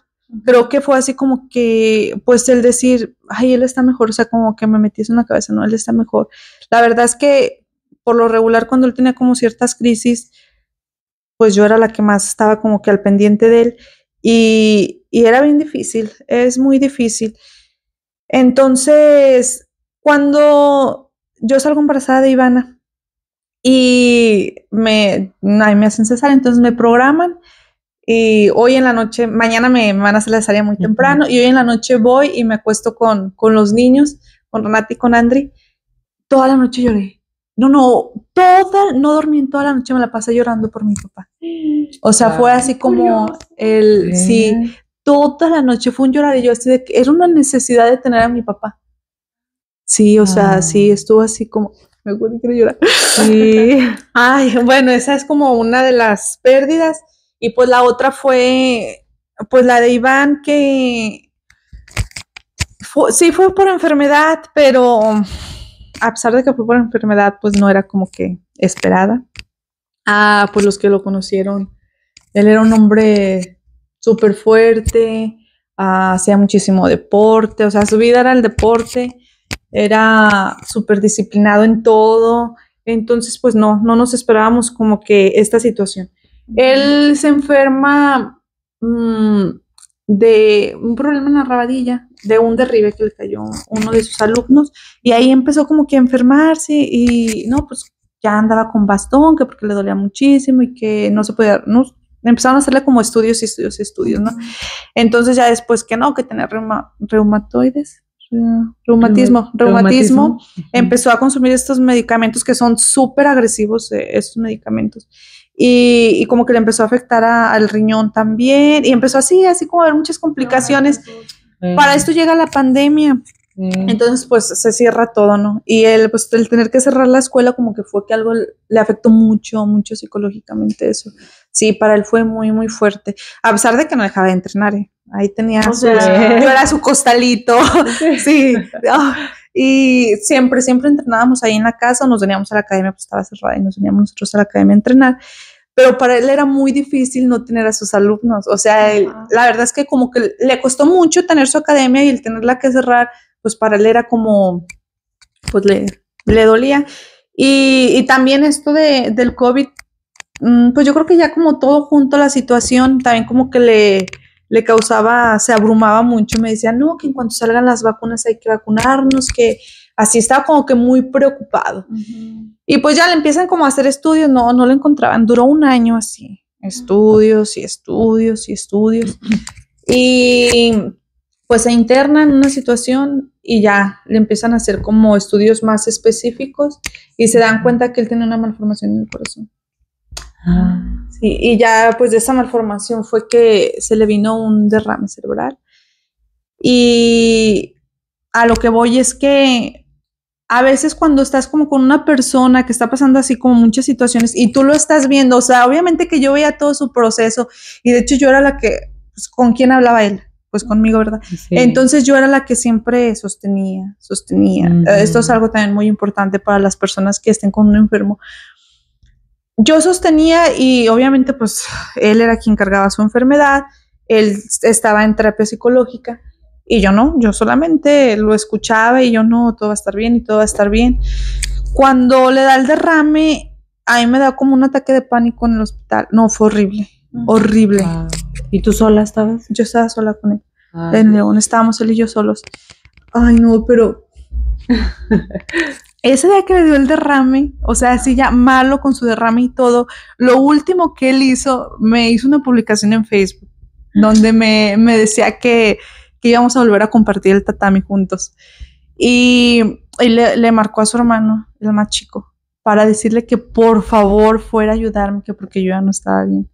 Creo que fue así como que, pues el decir, ay, él está mejor, o sea, como que me metí eso en la cabeza, no, él está mejor. La verdad es que por lo regular cuando él tenía como ciertas crisis, pues yo era la que más estaba como que al pendiente de él y era bien difícil, es muy difícil. Entonces, cuando yo salgo embarazada de Ivana y me hacen cesárea, entonces me programan. Y hoy en la noche, mañana me van a hacer la cesárea muy temprano, y hoy en la noche voy y me acuesto con los niños, con Renata y con Andri. Toda la noche lloré. No dormí en toda la noche, me la pasé llorando por mi papá. O sea, fue así como sí, toda la noche fue un lloradillo, así de que era una necesidad de tener a mi papá. Sí, o sea, sí, estuvo así como, me acuerdo que llorar. Sí. Ay, bueno, esa es como una de las pérdidas. Y pues la otra fue, pues la de Iván, que sí fue por enfermedad, pero a pesar de que fue por enfermedad, pues no era como que esperada. Pues los que lo conocieron, él era un hombre súper fuerte, hacía muchísimo deporte, o sea, su vida era el deporte, era súper disciplinado en todo, entonces pues no nos esperábamos como que esta situación. Él se enferma de un problema en la rabadilla, de un derribe que le cayó uno de sus alumnos, y ahí empezó como que a enfermarse y no, pues ya andaba con bastón, que porque le dolía muchísimo y que no se podía, no, empezaron a hacerle como estudios, ¿no? Entonces ya después que no, que tenía reumatismo, empezó a consumir estos medicamentos que son súper agresivos, estos medicamentos. Y como que le empezó a afectar al riñón también, y empezó así como a haber muchas complicaciones. Para esto llega la pandemia, entonces pues se cierra todo, ¿no? Y el tener que cerrar la escuela como que fue que algo le afectó mucho psicológicamente eso. Sí, para él fue muy, muy fuerte, a pesar de que no dejaba de entrenar, ahí tenía yo era su costalito, sí, y siempre entrenábamos ahí en la casa, o nos veníamos a la academia, pues estaba cerrada y nos veníamos nosotros a la academia a entrenar, pero para él era muy difícil no tener a sus alumnos, o sea, la verdad es que como que le costó mucho tener su academia y el tenerla que cerrar, pues para él era como, pues le dolía, y también esto del COVID, pues yo creo que ya como todo junto la situación, también como que le causaba, se abrumaba mucho, me decía, no, que en cuanto salgan las vacunas hay que vacunarnos, que así estaba como que muy preocupado. Y pues ya le empiezan como a hacer estudios, no lo encontraban, duró un año así, estudios. Y pues se interna en una situación y ya le empiezan a hacer como estudios más específicos y se dan cuenta que él tiene una malformación en el corazón. Sí, y ya pues de esa malformación fue que se le vino un derrame cerebral. Y a lo que voy es que a veces cuando estás como con una persona que está pasando así como muchas situaciones y tú lo estás viendo, o sea, obviamente que yo veía todo su proceso y de hecho yo era la que, pues, ¿con quién hablaba él? Pues conmigo, ¿verdad? Sí. Entonces yo era la que siempre sostenía. Esto es algo también muy importante para las personas que estén con un enfermo. Yo sostenía y obviamente pues él era quien cargaba su enfermedad, él estaba en terapia psicológica y yo no, yo solamente lo escuchaba y yo no, todo va a estar bien y todo va a estar bien. Cuando le da el derrame, a mí me da como un ataque de pánico en el hospital. No, fue horrible, horrible. ¿Y tú sola estabas? Yo estaba sola con él. En León estábamos él y yo solos. Ay, no, pero ese día que le dio el derrame, o sea, así ya malo con su derrame y todo, lo último que él hizo, me hizo una publicación en Facebook donde me decía que íbamos a volver a compartir el tatami juntos. Y le marcó a su hermano, el más chico, para decirle que por favor fuera a ayudarme, que porque yo ya no estaba bien.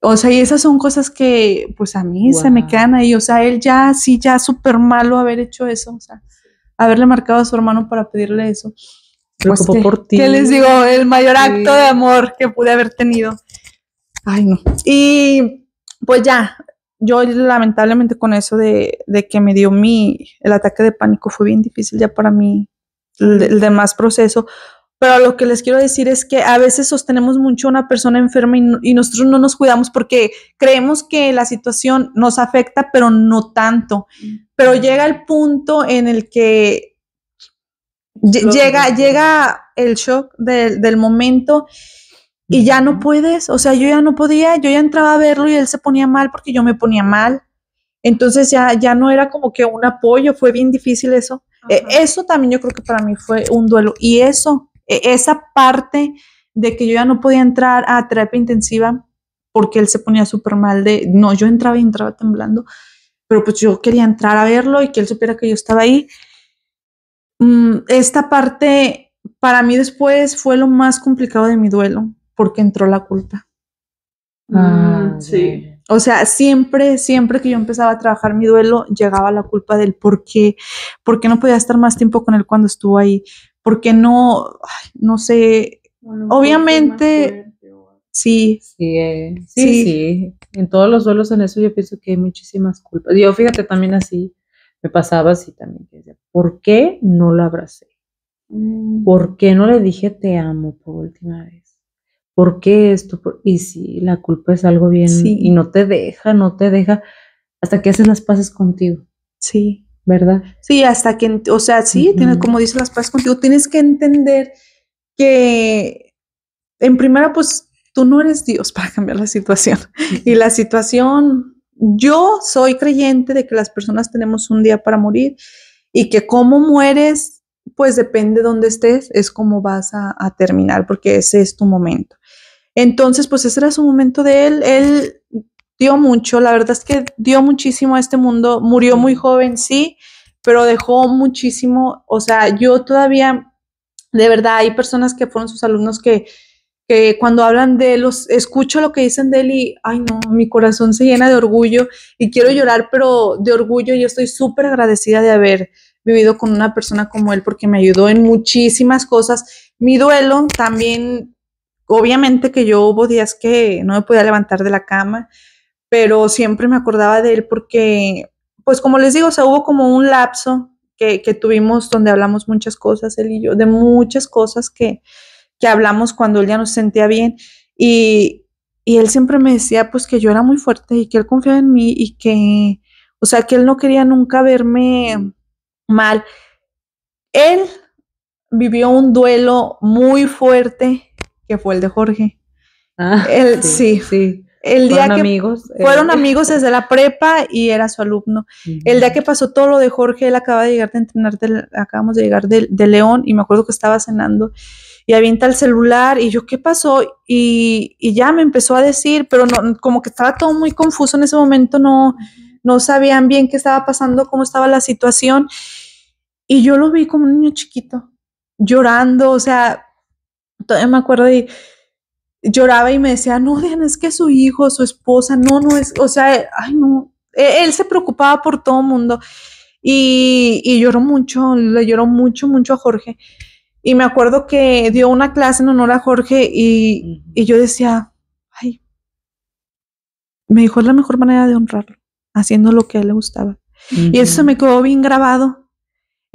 O sea, y esas son cosas que pues a mí se me quedan ahí. O sea, él ya súper malo haber hecho eso, o sea, haberle marcado a su hermano para pedirle eso. Pues por ti. ¿Qué les digo? El mayor acto de amor que pude haber tenido. Ay, no. Y pues ya, yo lamentablemente con eso de que me dio el ataque de pánico fue bien difícil ya para mí el demás proceso. Pero lo que les quiero decir es que a veces sostenemos mucho a una persona enferma y nosotros no nos cuidamos porque creemos que la situación nos afecta, pero no tanto. Pero llega el punto en el que llega el shock del momento y ya no puedes. O sea, yo ya no podía, yo ya entraba a verlo y él se ponía mal porque yo me ponía mal. Entonces ya no era como que un apoyo, fue bien difícil eso. Eso también yo creo que para mí fue un duelo. Y esa parte de que yo ya no podía entrar a terapia intensiva porque él se ponía súper mal yo entraba y entraba temblando, pero pues yo quería entrar a verlo y que él supiera que yo estaba ahí. Esta parte para mí después fue lo más complicado de mi duelo porque entró la culpa. Sí. O sea, siempre que yo empezaba a trabajar mi duelo, llegaba la culpa del por qué no podía estar más tiempo con él cuando estuvo ahí, por qué no sé, bueno, obviamente, sí. Sí. En todos los duelos en eso yo pienso que hay muchísimas culpas. Yo, fíjate, también así, me pasaba así también, que decía, ¿por qué no lo abracé? ¿Por qué no le dije te amo por última vez? ¿Por qué esto? Y sí, la culpa es algo bien, y no te deja hasta que haces las paces contigo. Sí. ¿Verdad? Sí, hasta que, o sea, sí, como dices las paces contigo, tienes que entender que en primera, pues, tú no eres Dios para cambiar la situación. Y la situación, yo soy creyente de que las personas tenemos un día para morir y que cómo mueres, pues depende de dónde estés, es como vas a terminar, porque ese es tu momento. Entonces, pues ese era su momento de él dio mucho, la verdad es que dio muchísimo a este mundo, murió muy joven, sí, pero dejó muchísimo, o sea, yo todavía, de verdad, hay personas que fueron sus alumnos que cuando hablan de los, escucho lo que dicen de él y, ay no, mi corazón se llena de orgullo y quiero llorar, pero de orgullo yo estoy súper agradecida de haber vivido con una persona como él porque me ayudó en muchísimas cosas. Mi duelo también, obviamente que yo hubo días que no me podía levantar de la cama, pero siempre me acordaba de él porque, pues como les digo, o sea, hubo como un lapso que tuvimos donde hablamos muchas cosas, él y yo, de muchas cosas que hablamos cuando él ya no se sentía bien y él siempre me decía pues que yo era muy fuerte y que él confiaba en mí y que, o sea, que él no quería nunca verme mal. Él vivió un duelo muy fuerte que fue el de Jorge. Él, sí. El día que amigos, fueron amigos desde la prepa y era su alumno. El día que pasó todo lo de Jorge, él acaba de llegar de entrenar, acabamos de llegar de León y me acuerdo que estaba cenando y avienta el celular y yo, ¿qué pasó? Y ya me empezó a decir, pero no, como que estaba todo muy confuso en ese momento, no sabían bien qué estaba pasando, cómo estaba la situación y yo lo vi como un niño chiquito, llorando, o sea, todavía me acuerdo y lloraba y me decía, no, Diana, es que su hijo, su esposa, no es, o sea, ay, no, él se preocupaba por todo el mundo y lloró mucho, le lloró mucho a Jorge. Y me acuerdo que dio una clase en honor a Jorge y yo decía, ay, me dijo, es la mejor manera de honrarlo, haciendo lo que a él le gustaba. Y eso se me quedó bien grabado.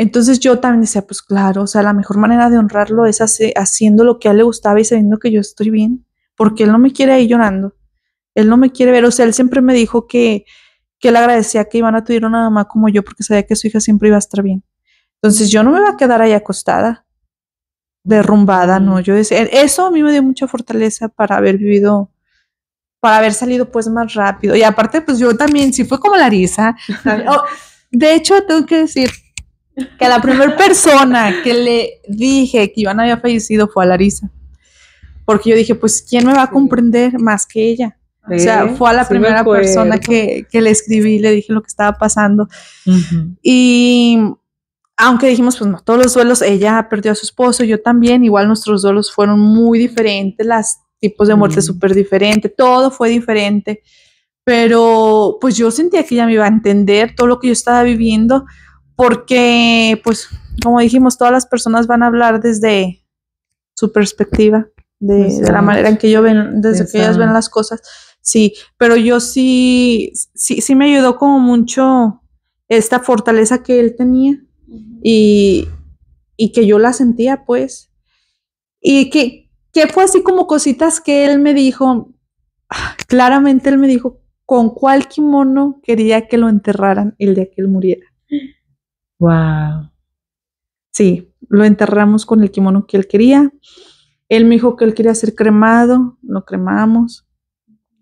Entonces yo también decía, pues claro, o sea, la mejor manera de honrarlo es haciendo lo que a él le gustaba y sabiendo que yo estoy bien, porque él no me quiere ahí llorando, él no me quiere ver, o sea, él siempre me dijo que él agradecía que iban a tener una mamá como yo porque sabía que su hija siempre iba a estar bien. Entonces yo no me iba a quedar ahí acostada, derrumbada, no, yo decía, eso a mí me dio mucha fortaleza para haber vivido, para haber salido pues más rápido, y aparte pues yo también, sí fue como Larisa, de hecho tengo que decir, que la primera persona que le dije que Iván había fallecido fue a Larisa. Porque yo dije, pues, ¿quién me va a comprender más que ella? O sea, fue a la primera persona que le escribí y le dije lo que estaba pasando. Y aunque dijimos, pues no, todos los duelos, ella perdió a su esposo, yo también, igual nuestros duelos fueron muy diferentes, los tipos de muerte súper diferentes, todo fue diferente. Pero pues yo sentía que ella me iba a entender todo lo que yo estaba viviendo, porque, pues, como dijimos, todas las personas van a hablar desde su perspectiva, de la manera en que ellos ven, desde que ellas ven las cosas. Sí, pero yo sí me ayudó como mucho esta fortaleza que él tenía y que yo la sentía, pues. Y que fue así como cositas que él me dijo, claramente él me dijo con cuál kimono quería que lo enterraran el día que él muriera. Wow. Sí, lo enterramos con el kimono que él quería. Él me dijo que él quería ser cremado, lo cremamos.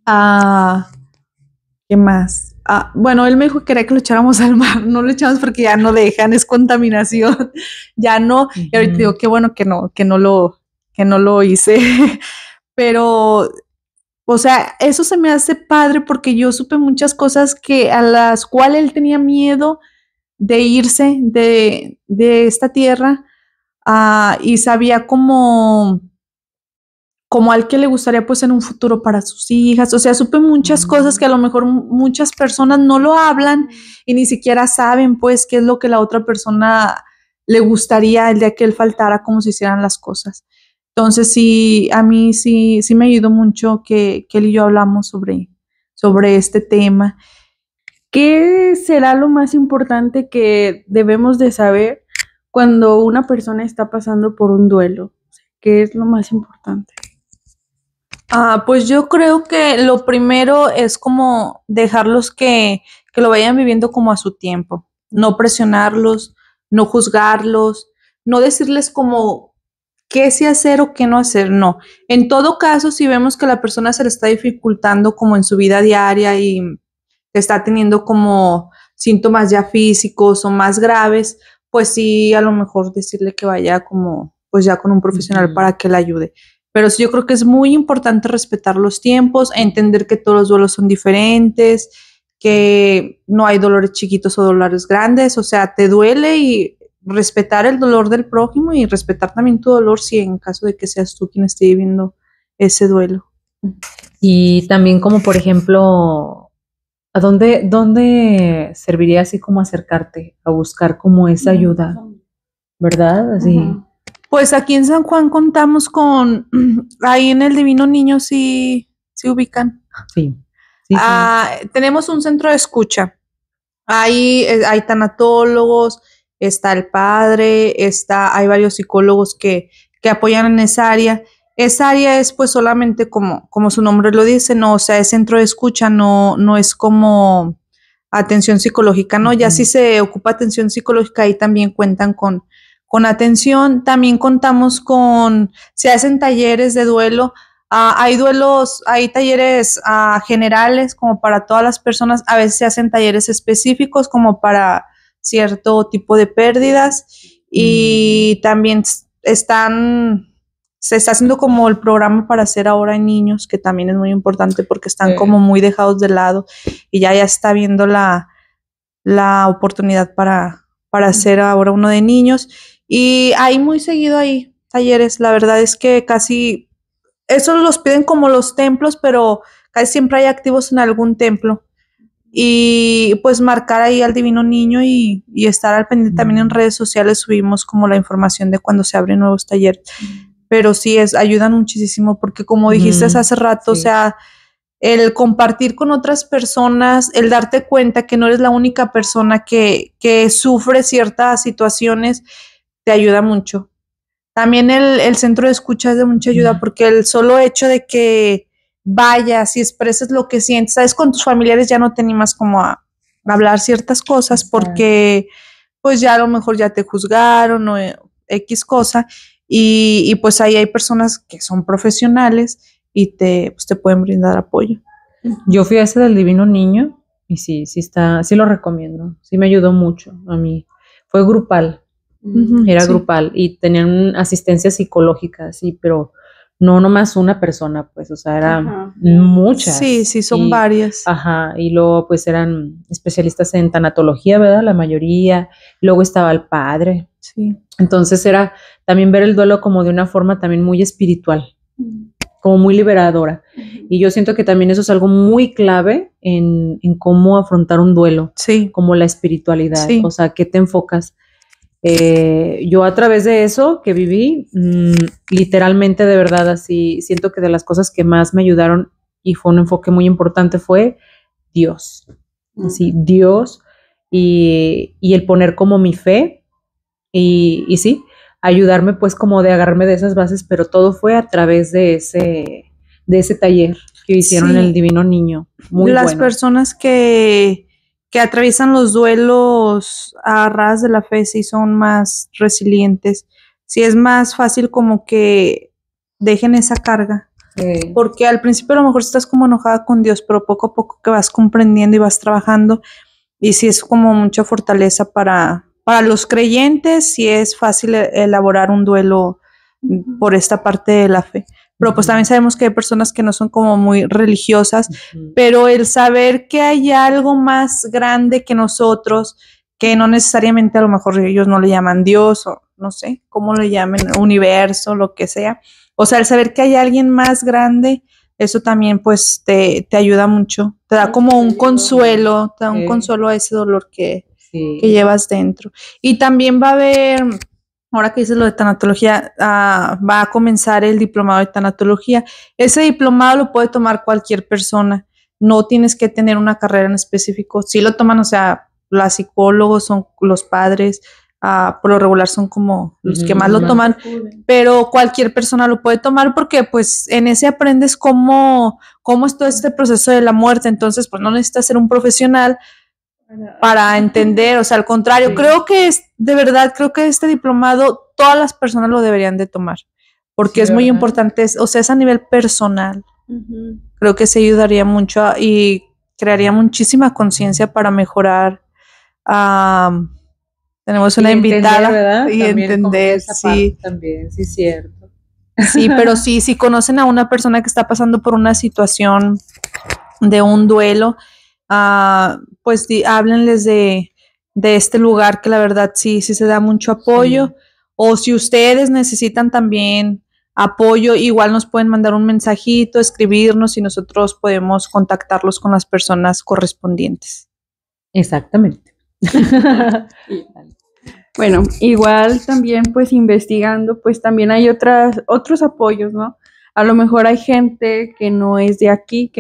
¿Qué más? Bueno, él me dijo que quería que lo echáramos al mar, no lo echamos porque ya no dejan, es contaminación, ya no. Y ahorita digo, qué bueno que no lo hice. Pero, o sea, eso se me hace padre porque yo supe muchas cosas a las cuales él tenía miedo de irse de esta tierra, y sabía como al que le gustaría pues en un futuro para sus hijas, o sea, supe muchas cosas que a lo mejor muchas personas no lo hablan y ni siquiera saben pues qué es lo que la otra persona le gustaría el día que él faltara, cómo se hicieran las cosas. Entonces sí, a mí sí me ayudó mucho que él y yo hablamos sobre este tema. ¿Qué será lo más importante que debemos de saber cuando una persona está pasando por un duelo? ¿Qué es lo más importante? Pues yo creo que lo primero es como dejarlos que lo vayan viviendo como a su tiempo, no presionarlos, no juzgarlos, no decirles como qué sí hacer o qué no hacer, no. En todo caso, si vemos que a la persona se le está dificultando como en su vida diaria y está teniendo como síntomas ya físicos o más graves, pues sí, a lo mejor decirle que vaya como, pues ya con un profesional para que le ayude. Pero sí, yo creo que es muy importante respetar los tiempos, entender que todos los duelos son diferentes, que no hay dolores chiquitos o dolores grandes, o sea, te duele y respetar el dolor del prójimo y respetar también tu dolor si en caso de que seas tú quien esté viviendo ese duelo. Y también como por ejemplo, ¿a dónde serviría así como acercarte a buscar como esa ayuda? ¿Verdad? Así. Pues aquí en San Juan contamos con, ahí en el Divino Niño sí ubican. Sí. Tenemos un centro de escucha. Hay tanatólogos, está el padre, hay varios psicólogos que apoyan en esa área. Esa área es pues solamente como su nombre lo dice, no, o sea, es centro de escucha, no es como atención psicológica, ¿no? Ya si se ocupa atención psicológica, ahí también cuentan con atención. También contamos se hacen talleres de duelo. Hay talleres generales como para todas las personas, a veces se hacen talleres específicos como para cierto tipo de pérdidas y también se está haciendo como el programa para hacer ahora en niños, que también es muy importante porque están como muy dejados de lado y ya está viendo la oportunidad para hacer ahora uno de niños y hay muy seguido ahí talleres, la verdad es que casi esos los piden como los templos, pero casi siempre hay activos en algún templo. Y pues marcar ahí al Divino Niño y estar al pendiente. También en redes sociales subimos como la información de cuando se abren nuevos talleres. Pero sí, ayudan muchísimo porque como dijiste hace rato, sí. O sea, el compartir con otras personas, el darte cuenta que no eres la única persona que sufre ciertas situaciones, te ayuda mucho. También el centro de escucha es de mucha ayuda porque el solo hecho de que vayas y expreses lo que sientes, sabes, con tus familiares ya no te animas como a hablar ciertas cosas porque pues ya a lo mejor ya te juzgaron o X cosa y pues ahí hay personas que son profesionales y te pueden brindar apoyo. Yo fui a ese del Divino Niño y sí lo recomiendo, sí me ayudó mucho a mí, fue grupal. Era grupal y tenían asistencia psicológica, sí, pero no nomás una persona, pues, o sea, eran muchas. Sí, son varias. Ajá, y luego pues eran especialistas en tanatología, ¿verdad? La mayoría, luego estaba el padre. Sí. Entonces era también ver el duelo como de una forma también muy espiritual, como muy liberadora. Y yo siento que también eso es algo muy clave en cómo afrontar un duelo, sí. Como la espiritualidad, sí. O sea, ¿qué te enfocas? Yo a través de eso que viví, literalmente de verdad así, siento que de las cosas que más me ayudaron y fue un enfoque muy importante fue Dios, así, Dios y el poner como mi fe y sí, ayudarme pues como de agarrarme de esas bases, pero todo fue a través de ese taller que hicieron en el Divino Niño. Muy Las bueno. personas que atraviesan los duelos a ras de la fe sí son más resilientes, sí es más fácil como que dejen esa carga, porque al principio a lo mejor estás como enojada con Dios, pero poco a poco que vas comprendiendo y vas trabajando y sí es como mucha fortaleza para los creyentes, sí es fácil elaborar un duelo por esta parte de la fe. Pero pues también sabemos que hay personas que no son como muy religiosas, pero el saber que hay algo más grande que nosotros, que no necesariamente a lo mejor ellos no le llaman Dios o no sé, cómo le llamen, universo, lo que sea. O sea, el saber que hay alguien más grande, eso también pues te ayuda mucho, te da como un consuelo, te da un consuelo a ese dolor que llevas dentro. Y también va a haber... Ahora que dices lo de tanatología, va a comenzar el diplomado de tanatología. Ese diplomado lo puede tomar cualquier persona. No tienes que tener una carrera en específico. Sí lo toman, o sea, los psicólogos son los padres, por lo regular son como los que más lo toman, pero cualquier persona lo puede tomar porque pues en ese aprendes cómo es todo este proceso de la muerte. Entonces, pues no necesitas ser un profesional para entender, o sea, al contrario, creo que de verdad, creo que este diplomado todas las personas lo deberían de tomar. porque Sí, es muy ¿verdad? importante, o sea, es a nivel personal. Creo que se ayudaría mucho y crearía muchísima conciencia para mejorar. Tenemos una Y entender, invitada ¿verdad? y También como que entender, esa sí. parte también, sí, cierto. Sí, pero sí, si conocen a una persona que está pasando por una situación de un duelo, pues háblenles de este lugar que la verdad sí se da mucho apoyo. Sí. O si ustedes necesitan también apoyo, igual nos pueden mandar un mensajito, escribirnos y nosotros podemos contactarlos con las personas correspondientes. Exactamente. Bueno, igual también pues investigando, pues también hay otros apoyos, ¿no? A lo mejor hay gente que no es de aquí,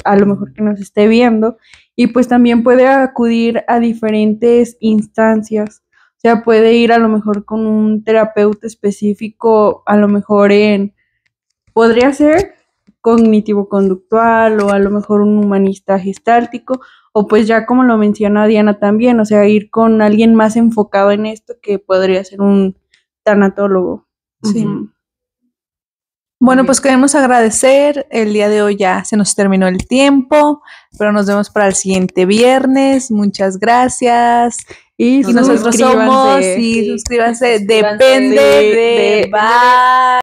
a lo mejor que nos esté viendo, y pues también puede acudir a diferentes instancias. O sea, puede ir a lo mejor con un terapeuta específico, a lo mejor podría ser cognitivo-conductual o a lo mejor un humanista gestáltico, o pues ya como lo menciona Diana también, o sea, ir con alguien más enfocado en esto que podría ser un tanatólogo. Sí. Ujú. Bueno, pues queremos agradecer. El día de hoy ya se nos terminó el tiempo, pero nos vemos para el siguiente viernes. Muchas gracias. Y nosotros somos, suscríbanse. y suscríbanse, suscríbanse. depende de, bye.